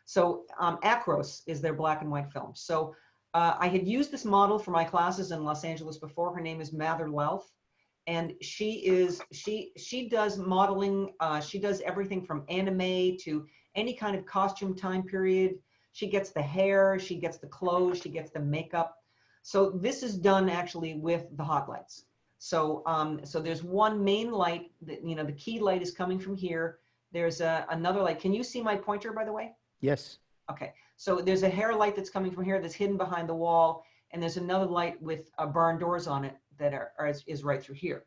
Speaker 2: So Acros is their black and white film. So I had used this model for my classes in Los Angeles before. Her name is Mather Louth, and she does modeling. She does everything from anime to any kind of costume time period. She gets the hair, she gets the clothes, she gets the makeup. So this is done actually with the hot lights. So so there's one main light that, the key light is coming from here. There's another light. Can you see my pointer, by the way?
Speaker 1: Yes.
Speaker 2: Okay. So there's a hair light that's coming from here that's hidden behind the wall, and there's another light with barn doors on it that is right through here.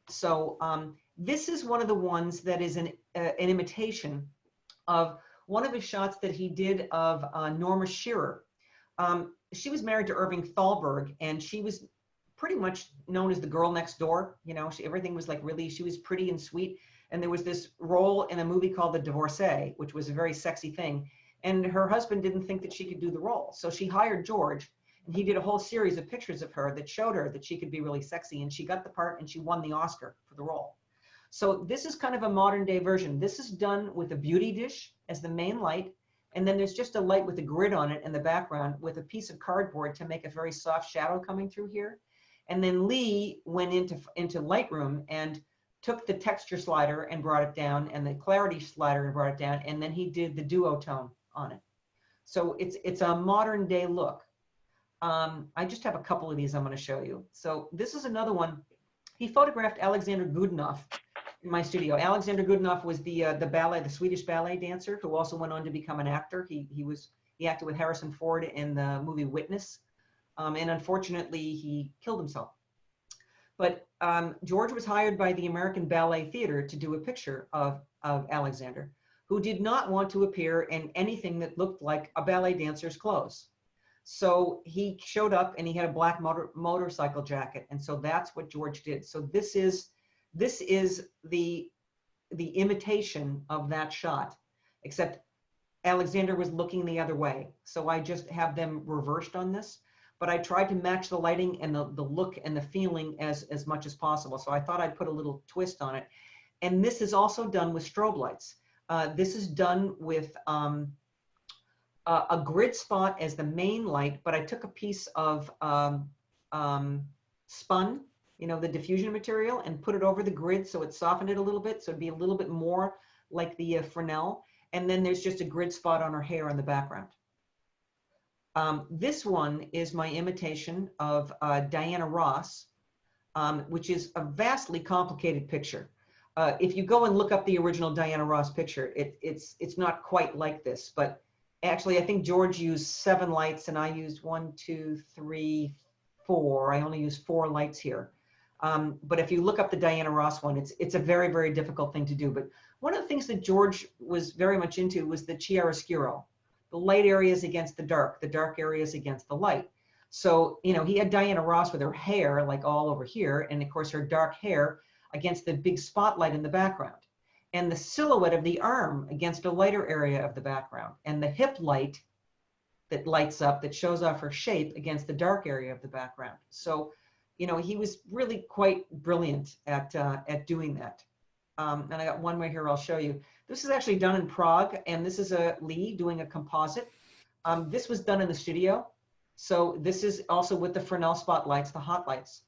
Speaker 2: So this is one of the ones that is an imitation of one of his shots that he did of Norma Shearer. She was married to Irving Thalberg, and she was pretty much known as the girl next door. You know, everything was like really, she was pretty and sweet. And there was this role in a movie called The Divorcee, which was a very sexy thing. And her husband didn't think that she could do the role. So she hired George, and he did a whole series of pictures of her that showed her that she could be really sexy. And she got the part, and she won the Oscar for the role. So this is kind of a modern day version. This is done with a beauty dish as the main light. And then there's just a light with a grid on it in the background with a piece of cardboard to make a very soft shadow coming through here. And then Lee went into Lightroom and took the texture slider and brought it down, and the clarity slider and brought it down, and then he did the duotone on it. So it's a modern day look. I just have a couple of these I'm going to show you. So this is another one. He photographed Alexander Godunov in my studio. Alexander Godunov was the Swedish ballet dancer who also went on to become an actor. He acted with Harrison Ford in the movie Witness. And unfortunately, he killed himself. But George was hired by the American Ballet Theater to do a picture of Alexander, who did not want to appear in anything that looked like a ballet dancer's clothes. So he showed up, and he had a black motorcycle jacket. And so that's what George did. So this is the imitation of that shot, except Alexander was looking the other way. So I just have them reversed on this. But I tried to match the lighting and the look and the feeling as much as possible. So I thought I'd put a little twist on it. And this is also done with strobe lights. This is done with a grid spot as the main light, but I took a piece of spun, you know, the diffusion material, and put it over the grid so it softened it a little bit. So it'd be a little bit more like the Fresnel. And then there's just a grid spot on her hair in the background. This one is my imitation of Diana Ross, which is a vastly complicated picture. If you go and look up the original Diana Ross picture, it's not quite like this, but actually I think George used 7 lights and I used 1, 2, 3, 4. I only used 4 lights here. But if you look up the Diana Ross one, it's a very, very difficult thing to do. But one of the things that George was very much into was the chiaroscuro. The light areas against the dark areas against the light. So, you know, he had Diana Ross with her hair like all over here, and of course her dark hair against the big spotlight in the background, and the silhouette of the arm against a lighter area of the background, and the hip light that lights up that shows off her shape against the dark area of the background. So, you know, he was really quite brilliant at doing that. And I got one right here I'll show you. This is actually done in Prague, and this is Lee doing a composite. This was done in the studio. So this is also with the Fresnel spotlights, the hot lights.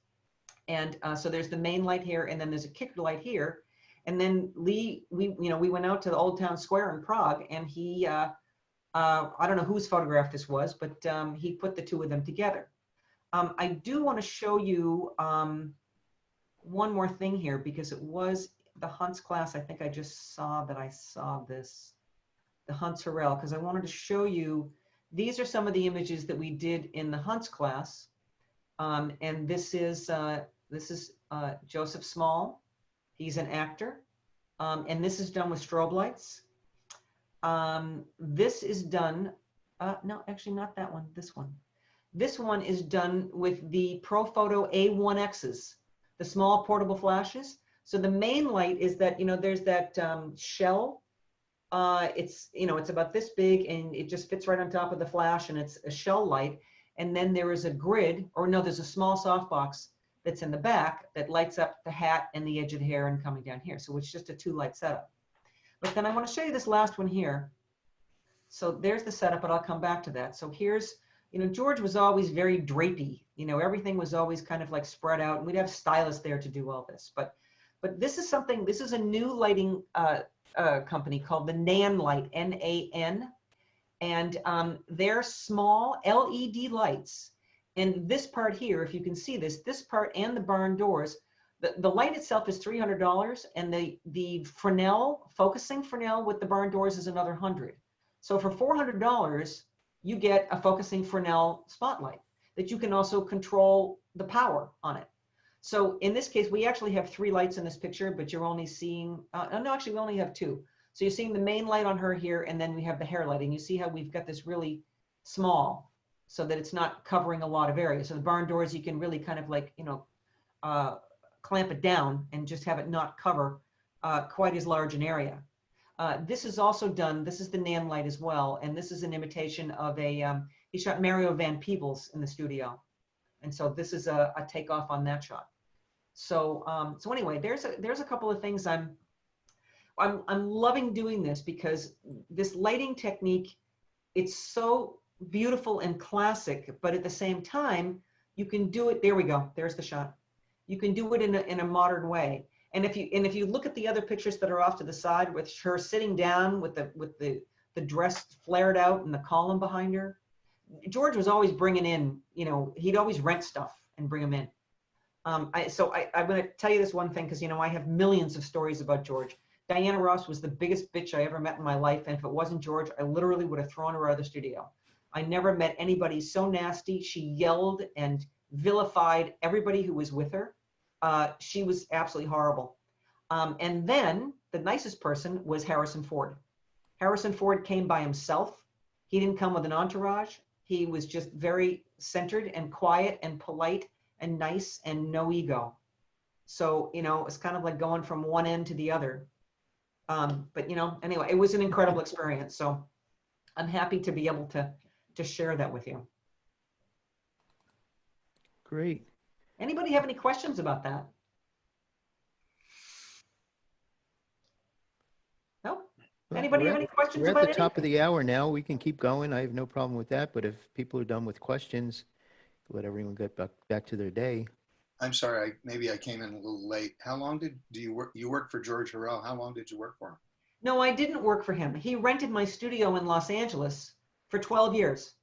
Speaker 2: And so there's the main light here, and then there's a kicker light here. And then Lee, we went out to the Old Town Square in Prague, and he, I don't know whose photograph this was, but he put the two of them together. I do want to show you one more thing here, because it was the Hunts class. I think I just saw that I saw this, the Hunts Harrell, because I wanted to show you, these are some of the images that we did in the Hunts class. And this is Joseph Small. He's an actor. And this is done with strobe lights. This is done, no, actually not that one, this one. This one is done with the Profoto A1Xs, the small portable flashes. So the main light is that, you know, there's that shell. It's, you know, it's about this big, and it just fits right on top of the flash, and it's a shell light. And then there is a grid, or no, there's a small softbox that's in the back that lights up the hat and the edge of the hair and coming down here. So it's just a 2-light setup. But then I want to show you this last one here. So there's the setup, but I'll come back to that. So here's, you know, George was always very drapey. You know, everything was always kind of like spread out, and we'd have stylists there to do all this. But this is something, this is a new lighting company called the Nan Light, N-A-N. And they're small LED lights. And this part here, if you can see this part and the barn doors, the light itself is $300, and the Fresnel, focusing Fresnel with the barn doors is another $100. So for $400, you get a focusing Fresnel spotlight that you can also control the power on it. So in this case, we actually have 3 lights in this picture, but you're only seeing, no, actually we only have 2. So you're seeing the main light on her here, and then we have the hair lighting. You see how we've got this really small so that it's not covering a lot of area. So the barn doors, you can really kind of like, you know, clamp it down and just have it not cover quite as large an area. This is also done, this is the Nan light as well, and this is an imitation of a, he shot Mario Van Peebles in the studio. And so this is a takeoff on that shot. So, so anyway, there's a couple of things I'm loving doing this, because this lighting technique, it's so beautiful and classic, but at the same time, you can do it. There we go. There's the shot. You can do it in a modern way. And if you look at the other pictures that are off to the side with her sitting down with the dress flared out and the column behind her, George was always bringing in, you know, he'd always rent stuff and bring them in. I'm going to tell you this one thing, because, you know, I have millions of stories about George. Diana Ross was the biggest bitch I ever met in my life. And if it wasn't George, I literally would have thrown her out of the studio. I never met anybody so nasty. She yelled and vilified everybody who was with her. She was absolutely horrible. And then the nicest person was Harrison Ford. Harrison Ford came by himself. He didn't come with an entourage. He was just very centered and quiet and polite and nice and no ego. So, you know, it's kind of like going from one end to the other. But, you know, anyway, it was an incredible experience. So I'm happy to be able to share that with you.
Speaker 1: Great.
Speaker 2: Anybody have any questions about that? No?
Speaker 1: Well,
Speaker 2: Anybody
Speaker 1: we're
Speaker 2: have
Speaker 1: at-
Speaker 2: any questions
Speaker 1: We're at
Speaker 2: about
Speaker 1: the top of
Speaker 2: anything?
Speaker 1: the hour now. We can keep going. I have no problem with that. But if people are done with questions, let everyone get back to their day.
Speaker 7: I'm sorry, maybe I came in a little late. How long do you work? You worked for George Harrell. How long did you work for him?
Speaker 2: No, I didn't work for him. He rented my studio in Los Angeles for 12 years,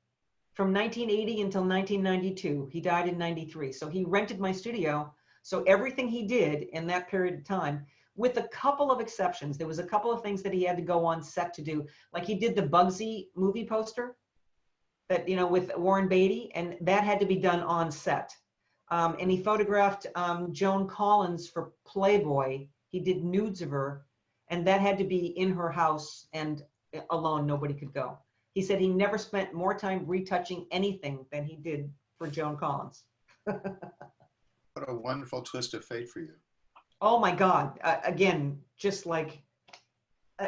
Speaker 2: from 1980 until 1992. He died in 93. So he rented my studio. So everything he did in that period of time, with a couple of exceptions, there was a couple of things that he had to go on set to do. Like he did the Bugsy movie poster that, you know, with Warren Beatty, and that had to be done on set. And he photographed Joan Collins for Playboy. He did nudes of her, and that had to be in her house and alone. Nobody could go. He said he never spent more time retouching anything than he did for Joan Collins.
Speaker 7: What a wonderful twist of fate for you.
Speaker 2: Oh my God. Again, just like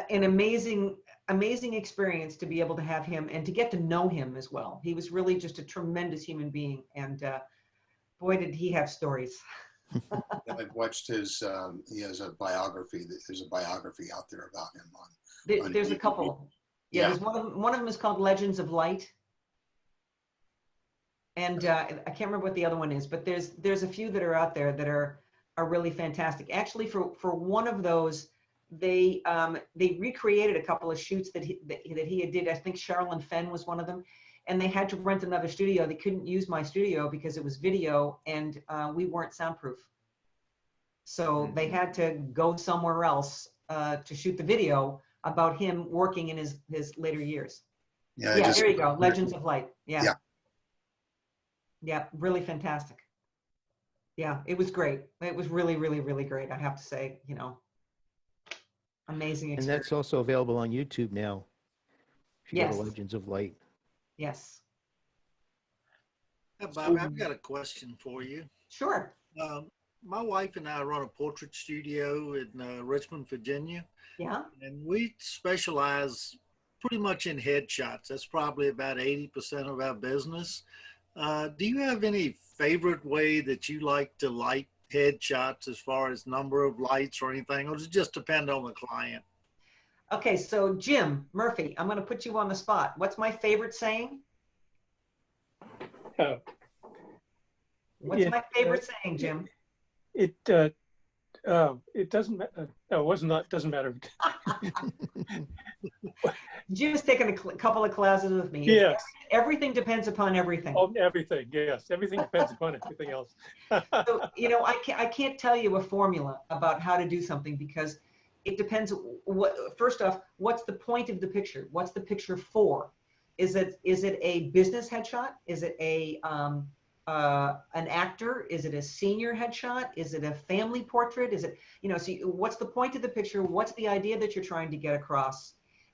Speaker 2: an amazing experience to be able to have him and to get to know him as well. He was really just a tremendous human being. And boy, did he have stories.
Speaker 7: I've watched his, he has a biography. There's a biography out there about him on
Speaker 2: There's a
Speaker 7: YouTube.
Speaker 2: couple. Yeah,
Speaker 7: Yeah.
Speaker 2: there's one of them is called Legends of Light. And I can't remember what the other one is, but there's a few that are out there that are really fantastic. Actually, for one of those, they recreated a couple of shoots that he had did. I think Sherilyn Fenn was one of them, and they had to rent another studio. They couldn't use my studio because it was video, and we weren't soundproof. So they had to go somewhere else to shoot the video about him working in his later years.
Speaker 7: Yeah,
Speaker 2: Yeah, there you go. Legends of Light. Yeah.
Speaker 7: Yeah.
Speaker 2: Yeah, really fantastic. Yeah, it was great. It was really, really, really great. I have to say, you know, amazing
Speaker 1: And
Speaker 2: experience.
Speaker 1: that's also available on YouTube now. If you go
Speaker 2: Yes.
Speaker 1: to Legends of Light.
Speaker 2: Yes,
Speaker 8: Yeah, Bob, I've got a question for you.
Speaker 2: sure.
Speaker 8: My wife and I run a portrait studio in Richmond, Virginia,
Speaker 2: Yeah.
Speaker 8: and we specialize pretty much in headshots. That's probably about 80% of our business. Do you have any favorite way that you like to light headshots as far as number of lights or anything, or does it just depend on the client?
Speaker 2: Okay, so Jim Murphy, I'm going to put you on the spot. What's my favorite saying?
Speaker 6: Uh,
Speaker 2: What's
Speaker 6: it,
Speaker 2: my favorite saying, Jim?
Speaker 6: It doesn't matter. No, it was not. Doesn't matter.
Speaker 2: Jim's taken a couple of classes with me.
Speaker 6: Yes.
Speaker 2: Everything depends upon everything.
Speaker 6: Oh, everything. Yes, everything depends upon everything else.
Speaker 2: So, you know, I can't tell you a formula about how to do something because it depends. First off, what's the point of the picture? What's the picture for? Is it a business headshot? Is it an actor? Is it a senior headshot? Is it a family portrait? Is it, so what's the point of the picture? What's the idea that you're trying to get across?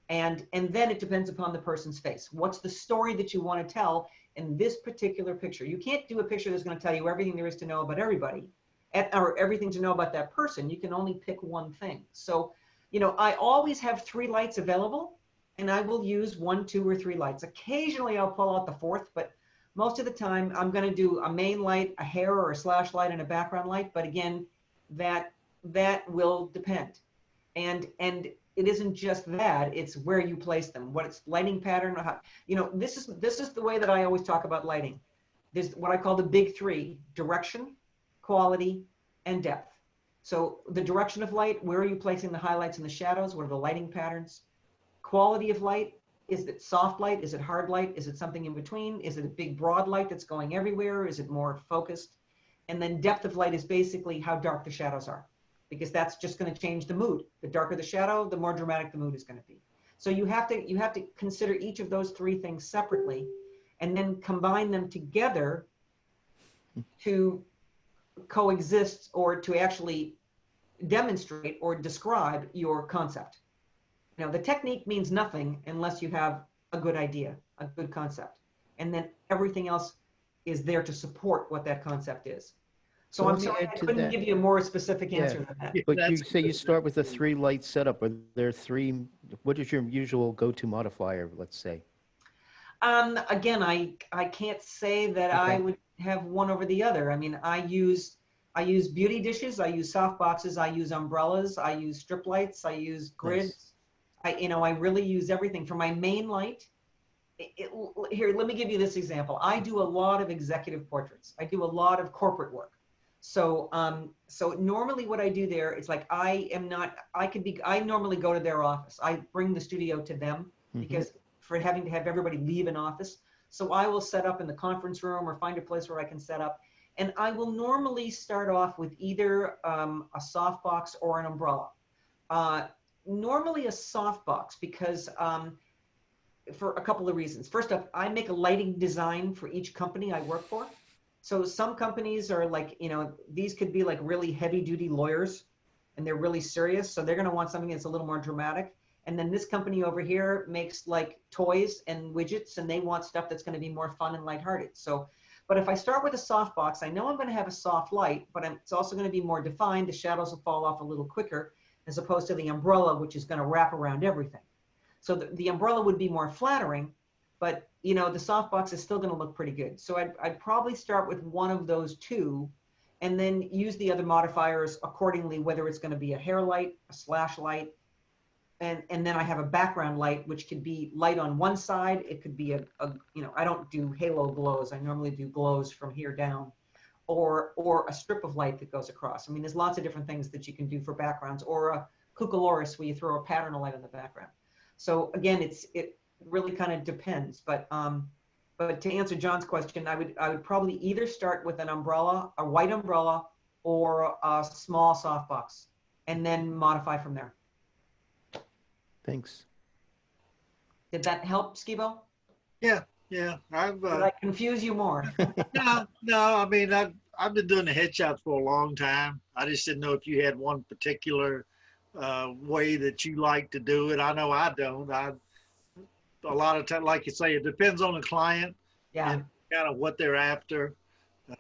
Speaker 2: And then it depends upon the person's face. What's the story that you want to tell in this particular picture? You can't do a picture that's going to tell you everything there is to know about everybody or everything to know about that person. You can only pick one thing. So, I always have 3 lights available, and I will use 1, 2, or 3 lights. Occasionally I'll pull out the 4th, but most of the time I'm going to do a main light, a hair or a slash light, and a background light. But again, that will depend. And it isn't just that, it's where you place them, what its lighting pattern, how, this is the way that I always talk about lighting. There's what I call the big 3: direction, quality, and depth. So the direction of light, where are you placing the highlights and the shadows? What are the lighting patterns? Quality of light, is it soft light? Is it hard light? Is it something in between? Is it a big broad light that's going everywhere? Is it more focused? And then depth of light is basically how dark the shadows are, because that's just going to change the mood. The darker the shadow, the more dramatic the mood is going to be. So you have to consider each of those 3 things separately and then combine them together to coexist or to actually demonstrate or describe your concept. The technique means nothing unless you have a good idea, a good concept, and then everything else is there to support what that concept is. So I'm sorry I couldn't give you a more specific answer than that.
Speaker 1: But you say you start with a 3-light setup. Are there 3? What is your usual go-to modifier, let's say?
Speaker 2: Again, I can't say that I would have one over the other. I mean, I use beauty dishes, I use soft boxes, I use umbrellas, I use strip lights, I use grids. Nice. I really use everything. For my main light, here, let me give you this example. I do a lot of executive portraits. I do a lot of corporate work. So normally what I do there, it's like I normally go to their office. I bring the studio to them because for having to have everybody leave an office. So I will set up in the conference room or find a place where I can set up. And I will normally start off with either a softbox or an umbrella. Normally a softbox because for a couple of reasons. First off, I make a lighting design for each company I work for. So some companies are like, these could be like really heavy duty lawyers and they're really serious. So they're going to want something that's a little more dramatic. And then this company over here makes like toys and widgets and they want stuff that's going to be more fun and lighthearted. So, but if I start with a soft box, I know I'm going to have a soft light, but it's also going to be more defined. The shadows will fall off a little quicker as opposed to the umbrella, which is going to wrap around everything. So the umbrella would be more flattering, but the softbox is still going to look pretty good. So I'd probably start with one of those 2 and then use the other modifiers accordingly, whether it's going to be a hair light, a slash light, and then I have a background light, which could be light on one side. It could be I don't do halo glows. I normally do glows from here down, or a strip of light that goes across. I mean, there's lots of different things that you can do for backgrounds, or a cucoloris where you throw a pattern of light in the background. So again, it really kind of depends. But to answer John's question, I would probably either start with an umbrella, a white umbrella, or a small softbox, and then modify from there.
Speaker 1: Thanks.
Speaker 2: Did that help, Skibo?
Speaker 8: Yeah.
Speaker 2: Did I confuse you more?
Speaker 8: No. I mean, I've been doing the headshots for a long time. I just didn't know if you had one particular way that you like to do it. I know I don't. A lot of time, like you say, it depends on the client and kind of what they're after.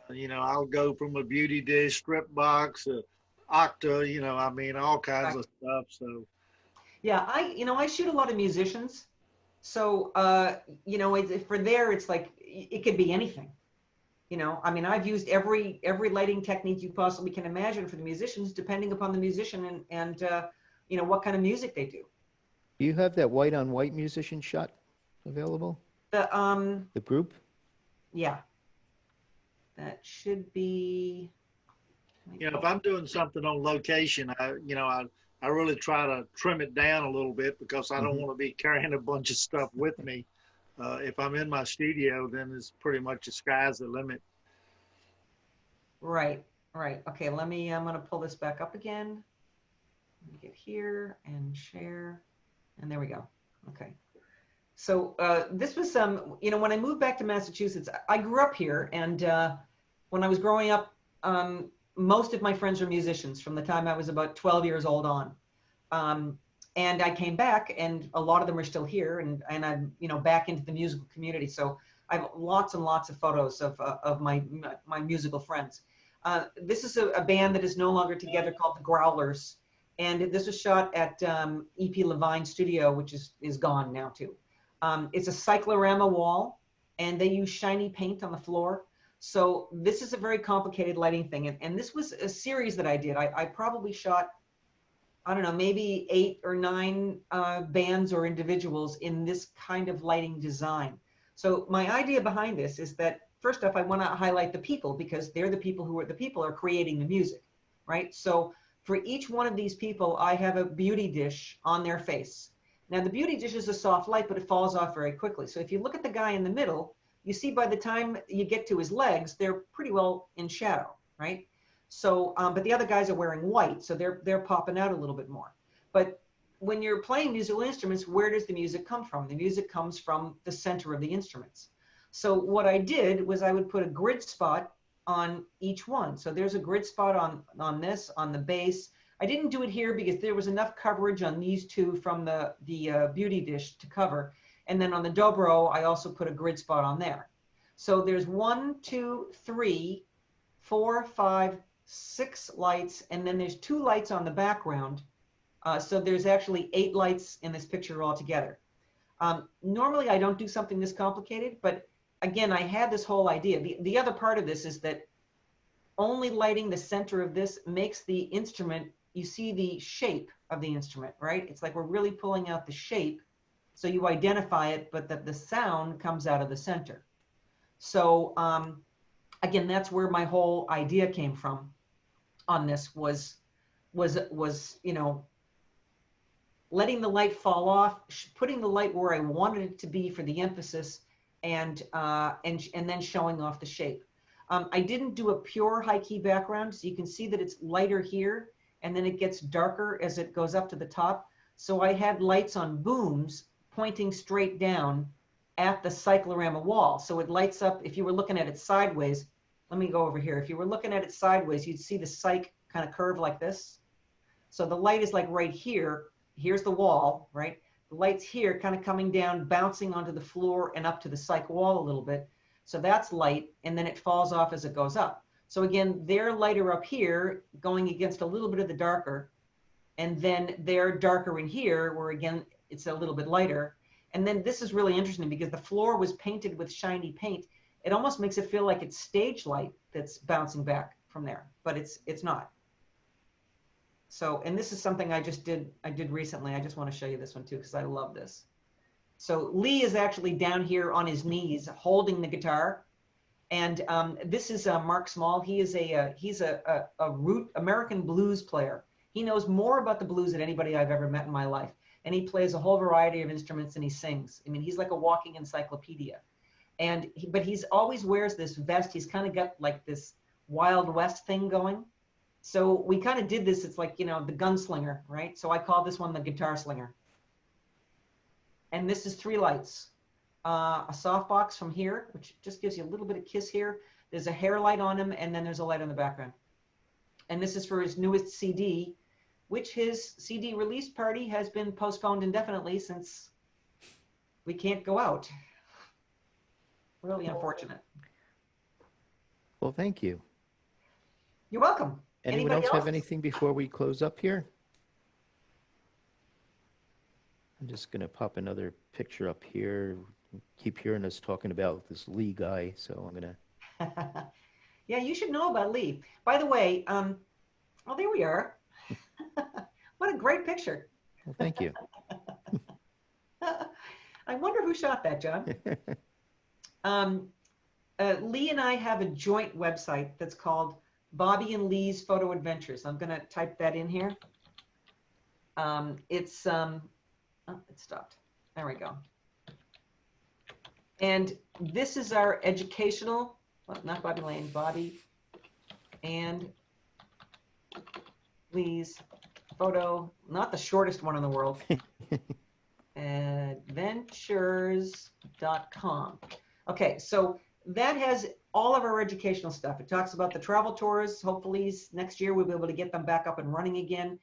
Speaker 8: I'll go from a beauty dish, strip box, octa, all kinds of stuff. So.
Speaker 2: Yeah, I shoot a lot of musicians. So, for there, it's like, it could be anything. I mean, I've used every lighting technique you possibly can imagine for the musicians, depending upon the musician and what kind of music they do.
Speaker 1: Do you have that white on white musician shot available? The group?
Speaker 2: Yeah. That should be.
Speaker 8: If I'm doing something on location, I really try to trim it down a little bit because I don't want to be carrying a bunch of stuff with me. If I'm in my studio, then it's pretty much the sky's the limit.
Speaker 2: Right. Okay, I'm going to pull this back up again. Let me get here and share. And there we go. Okay. So this was when I moved back to Massachusetts, I grew up here, and when I was growing up, most of my friends were musicians from the time I was about 12 years old on. And I came back, and a lot of them are still here, and I'm back into the musical community. So I have lots and lots of photos of my musical friends. This is a band that is no longer together called the Growlers, and this was shot at EP Levine Studio, which is gone now too. It's a cyclorama wall, and they use shiny paint on the floor. So this is a very complicated lighting thing, and this was a series that I did. I probably shot, I don't know, maybe 8 or 9 bands or individuals in this kind of lighting design. So my idea behind this is that, first off, I want to highlight the people, because they're the people who are creating the music, right? So for each one of these people, I have a beauty dish on their face. Now the beauty dish is a soft light, but it falls off very quickly. So if you look at the guy in the middle, you see by the time you get to his legs, they're pretty well in shadow, right? So, but the other guys are wearing white, so they're popping out a little bit more. But when you're playing musical instruments, where does the music come from? The music comes from the center of the instruments. So what I did was I would put a grid spot on each one. So there's a grid spot on this, on the bass. I didn't do it here because there was enough coverage on these two from the beauty dish to cover. And then on the dobro, I also put a grid spot on there. So there's 1, 2, 3, 4, 5, 6 lights, and then there's 2 lights on the background. So there's actually 8 lights in this picture altogether. Normally I don't do something this complicated, but again, I had this whole idea. The other part of this is that only lighting the center of this makes the instrument, you see the shape of the instrument, right? It's like we're really pulling out the shape, so you identify it, but that the sound comes out of the center. So again, that's where my whole idea came from on this was letting the light fall off, putting the light where I wanted it to be for the emphasis, and then showing off the shape. I didn't do a pure high key background, so you can see that it's lighter here, and then it gets darker as it goes up to the top. So I had lights on booms pointing straight down at the cyclorama wall. So it lights up, if you were looking at it sideways, let me go over here. If you were looking at it sideways, you'd see the cyc kind of curve like this. So the light is like right here. Here's the wall, right? The light's here kind of coming down, bouncing onto the floor and up to the cyc wall a little bit. So that's light, and then it falls off as it goes up. So again, they're lighter up here, going against a little bit of the darker, and then they're darker in here, where again, it's a little bit lighter. And then this is really interesting because the floor was painted with shiny paint. It almost makes it feel like it's stage light that's bouncing back from there, but it's not. So, and this is something I did recently. I just want to show you this one too, because I love this. So Lee is actually down here on his knees holding the guitar. And this is Mark Small. He is he's a root American blues player. He knows more about the blues than anybody I've ever met in my life. And he plays a whole variety of instruments, and he sings. I mean, he's like a walking encyclopedia. And but he's always wears this vest. He's kind of got like this Wild West thing going. So we kind of did this. It's like, the gunslinger, right? So I call this one the guitar slinger. And this is 3 lights. A softbox from here, which just gives you a little bit of kiss here. There's a hair light on him, and then there's a light on the background. And this is for his newest CD, which his CD release party has been postponed indefinitely since we can't go out. Really unfortunate.
Speaker 1: Well, thank you.
Speaker 2: You're welcome.
Speaker 1: Anyone
Speaker 2: Anybody
Speaker 1: else have anything before we close up here? I'm just going to pop another picture up here. Keep hearing us talking about this Lee guy, so I'm going to...
Speaker 2: Yeah, you should know about Lee. By the way, oh, there we are. What a great picture.
Speaker 1: Well, thank you.
Speaker 2: I wonder who shot that, John. Lee and I have a joint website that's called Bobbi and Lee's Photo Adventures. I'm going to type that in here. Oh, it stopped. There we go. And this is our educational, well, not Bobbi Lane, Bobbi and Lee's photo, not the shortest one in the world. adventures.com. Okay, so that has all of our educational stuff. It talks about the travel tours. Hopefully next year we'll be able to get them back up and running again.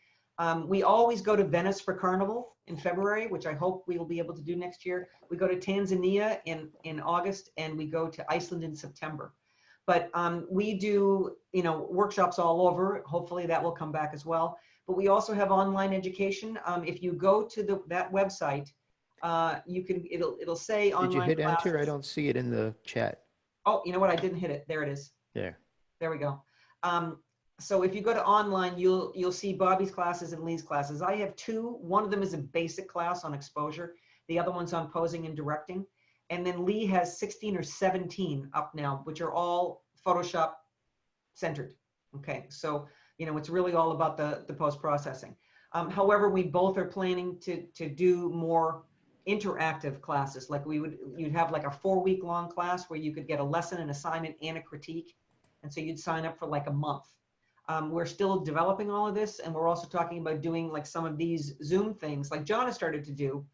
Speaker 2: We always go to Venice for Carnival in February, which I hope we will be able to do next year. We go to Tanzania in August, and we go to Iceland in September. But we do, workshops all over. Hopefully that will come back as well. But we also have online education. If you go to that website, you can, it'll say online
Speaker 1: Did you hit
Speaker 2: classes.
Speaker 1: enter? I don't see it in the chat.
Speaker 2: Oh, you know what? I didn't hit it. There it is.
Speaker 1: There.
Speaker 2: There we go. So if you go to online, you'll see Bobbi's classes and Lee's classes. I have two. One of them is a basic class on exposure. The other one's on posing and directing. And then Lee has 16 or 17 up now, which are all Photoshop centered. Okay, so it's really all about the post-processing. However, we both are planning to do more interactive classes. Like you'd have like a 4-week long class where you could get a lesson, an assignment, and a critique. And so you'd sign up for like a month. We're still developing all of this, and we're also talking about doing like some of these Zoom things like John has started to do,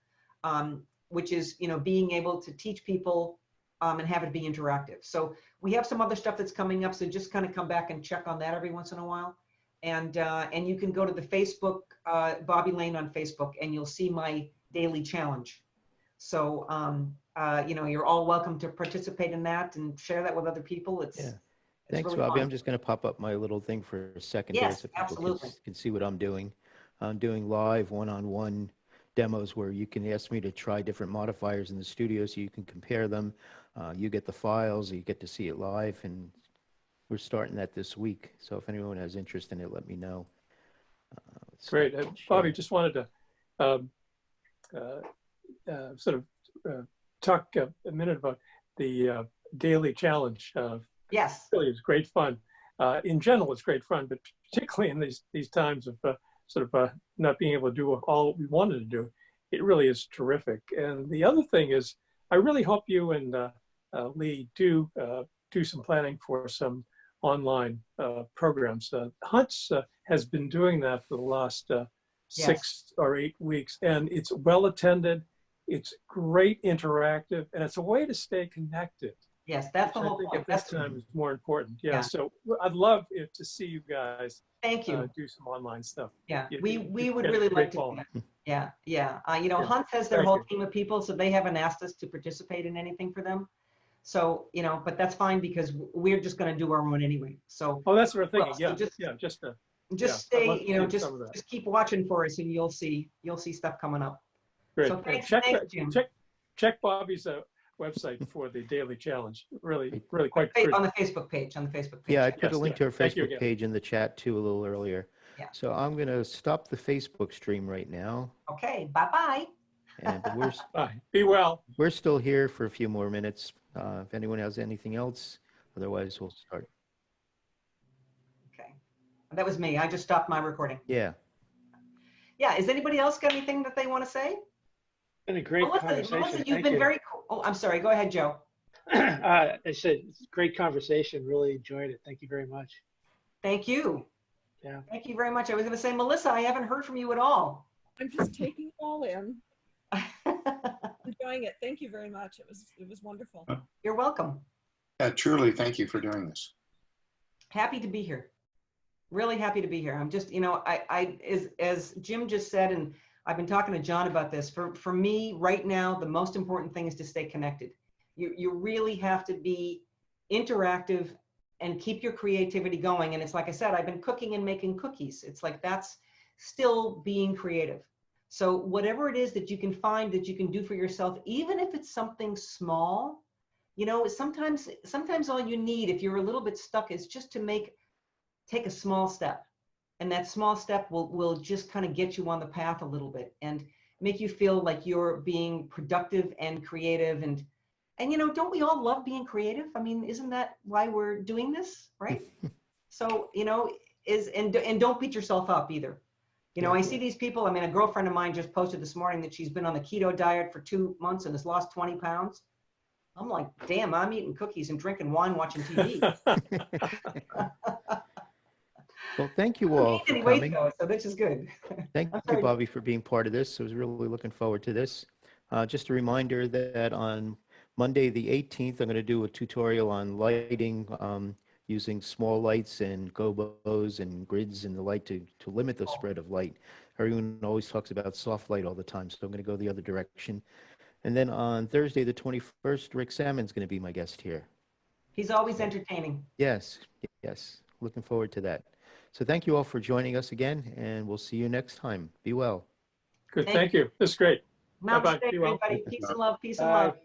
Speaker 2: which is, being able to teach people and have it be interactive. So we have some other stuff that's coming up. So just kind of come back and check on that every once in a while. And you can go to the Facebook, Bobbi Lane on Facebook, and you'll see my daily challenge. So, you're all welcome to participate in that and share that with other people.
Speaker 1: Yeah. Thanks,
Speaker 2: really
Speaker 1: Bobbi.
Speaker 2: fun.
Speaker 1: I'm just going to pop up my little thing for a second
Speaker 2: Yes,
Speaker 1: there so people
Speaker 2: absolutely.
Speaker 1: can see what I'm doing. I'm doing live one-on-one demos where you can ask me to try different modifiers in the studio so you can compare them. You get the files, you get to see it live, and we're starting that this week. So if anyone has interest in it, let me know.
Speaker 6: Great. Bobbi, just wanted to sort of talk a minute about the daily challenge.
Speaker 2: Yes.
Speaker 6: Really, it's great fun. In general, it's great fun, but particularly in these times of not being able to do all we wanted to do, it really is terrific. And the other thing is, I really hope you and Lee do some planning for some online programs. Hunts has been doing that for the last 6 or 8 weeks, and it's well attended. It's great interactive, and it's a way to stay connected.
Speaker 2: Yes, that's the
Speaker 6: which
Speaker 2: whole
Speaker 6: I think
Speaker 2: point.
Speaker 6: at this time is more important. Yeah, so I'd love it to see you guys
Speaker 2: Thank you.
Speaker 6: do some online stuff.
Speaker 2: Yeah,
Speaker 6: You
Speaker 2: we would really like to do that. Yeah, yeah. Hunt has their whole team of people, so they haven't asked us to participate in anything for them. So, but that's fine because we're just going to do our own anyway. So.
Speaker 6: Oh, that's what we're thinking.
Speaker 2: So just stay, just keep watching for us, and you'll see stuff coming up.
Speaker 6: Great.
Speaker 2: So thanks, Jim.
Speaker 6: Check Bobbi's website for the daily challenge. Really quite good.
Speaker 2: On the Facebook page.
Speaker 1: Yeah, I put a link to our Facebook page in the chat too a little earlier.
Speaker 2: Yeah.
Speaker 1: So I'm going to stop the Facebook stream right now.
Speaker 2: Okay, bye-bye.
Speaker 1: And
Speaker 6: bye. Be well.
Speaker 1: We're still here for a few more minutes. If anyone has anything else, otherwise we'll start.
Speaker 2: Okay. That was me. I just stopped my recording.
Speaker 1: Yeah.
Speaker 2: Yeah. Has anybody else got anything that they want to say?
Speaker 3: Been a great conversation.
Speaker 2: Melissa, you've been very cool. Oh, I'm sorry. Go ahead, Joe.
Speaker 3: I said, it's a great conversation. Really enjoyed it. Thank you very much.
Speaker 2: Thank you.
Speaker 3: Yeah.
Speaker 2: Thank you very much. I was going to say, Melissa, I haven't heard from you at all.
Speaker 9: I'm just taking it all in. Enjoying it. Thank you very much. It was wonderful.
Speaker 2: You're welcome.
Speaker 7: Yeah, truly, thank you for doing this.
Speaker 2: Happy to be here. Really happy to be here. I'm just, as Jim just said, and I've been talking to John about this, for me right now, the most important thing is to stay connected. You really have to be interactive and keep your creativity going. And it's like I said, I've been cooking and making cookies. It's like that's still being creative. So whatever it is that you can find that you can do for yourself, even if it's something small, sometimes all you need, if you're a little bit stuck, is just to take a small step. And that small step will just kind of get you on the path a little bit and make you feel like you're being productive and creative. And don't we all love being creative? I mean, isn't that why we're doing this, right? So, and don't beat yourself up either. I see these people. I mean, a girlfriend of mine just posted this morning that she's been on the keto diet for 2 months and has lost 20 pounds. I'm like, damn, I'm eating cookies and drinking wine, watching TV.
Speaker 1: Well, thank you all for coming.
Speaker 2: So this is good.
Speaker 1: Thank you, Bobbi, for being part of this. I was really looking forward to this. Just a reminder that on Monday, the 18th, I'm going to do a tutorial on lighting using small lights and gobos and grids and the light to limit the spread of light. Everyone always talks about soft light all the time, so I'm going to go the other direction. And then on Thursday, the 21st, Rick Salmon's going to be my guest here.
Speaker 2: He's always entertaining.
Speaker 1: Yes, yes. Looking forward to that. So thank you all for joining us again, and we'll see you next time. Be well.
Speaker 6: Good. Thank you. This is great.
Speaker 2: Mount
Speaker 6: Bye-bye.
Speaker 2: State,
Speaker 6: Be well.
Speaker 2: everybody. Peace and love. Peace and
Speaker 3: Bye.
Speaker 2: love.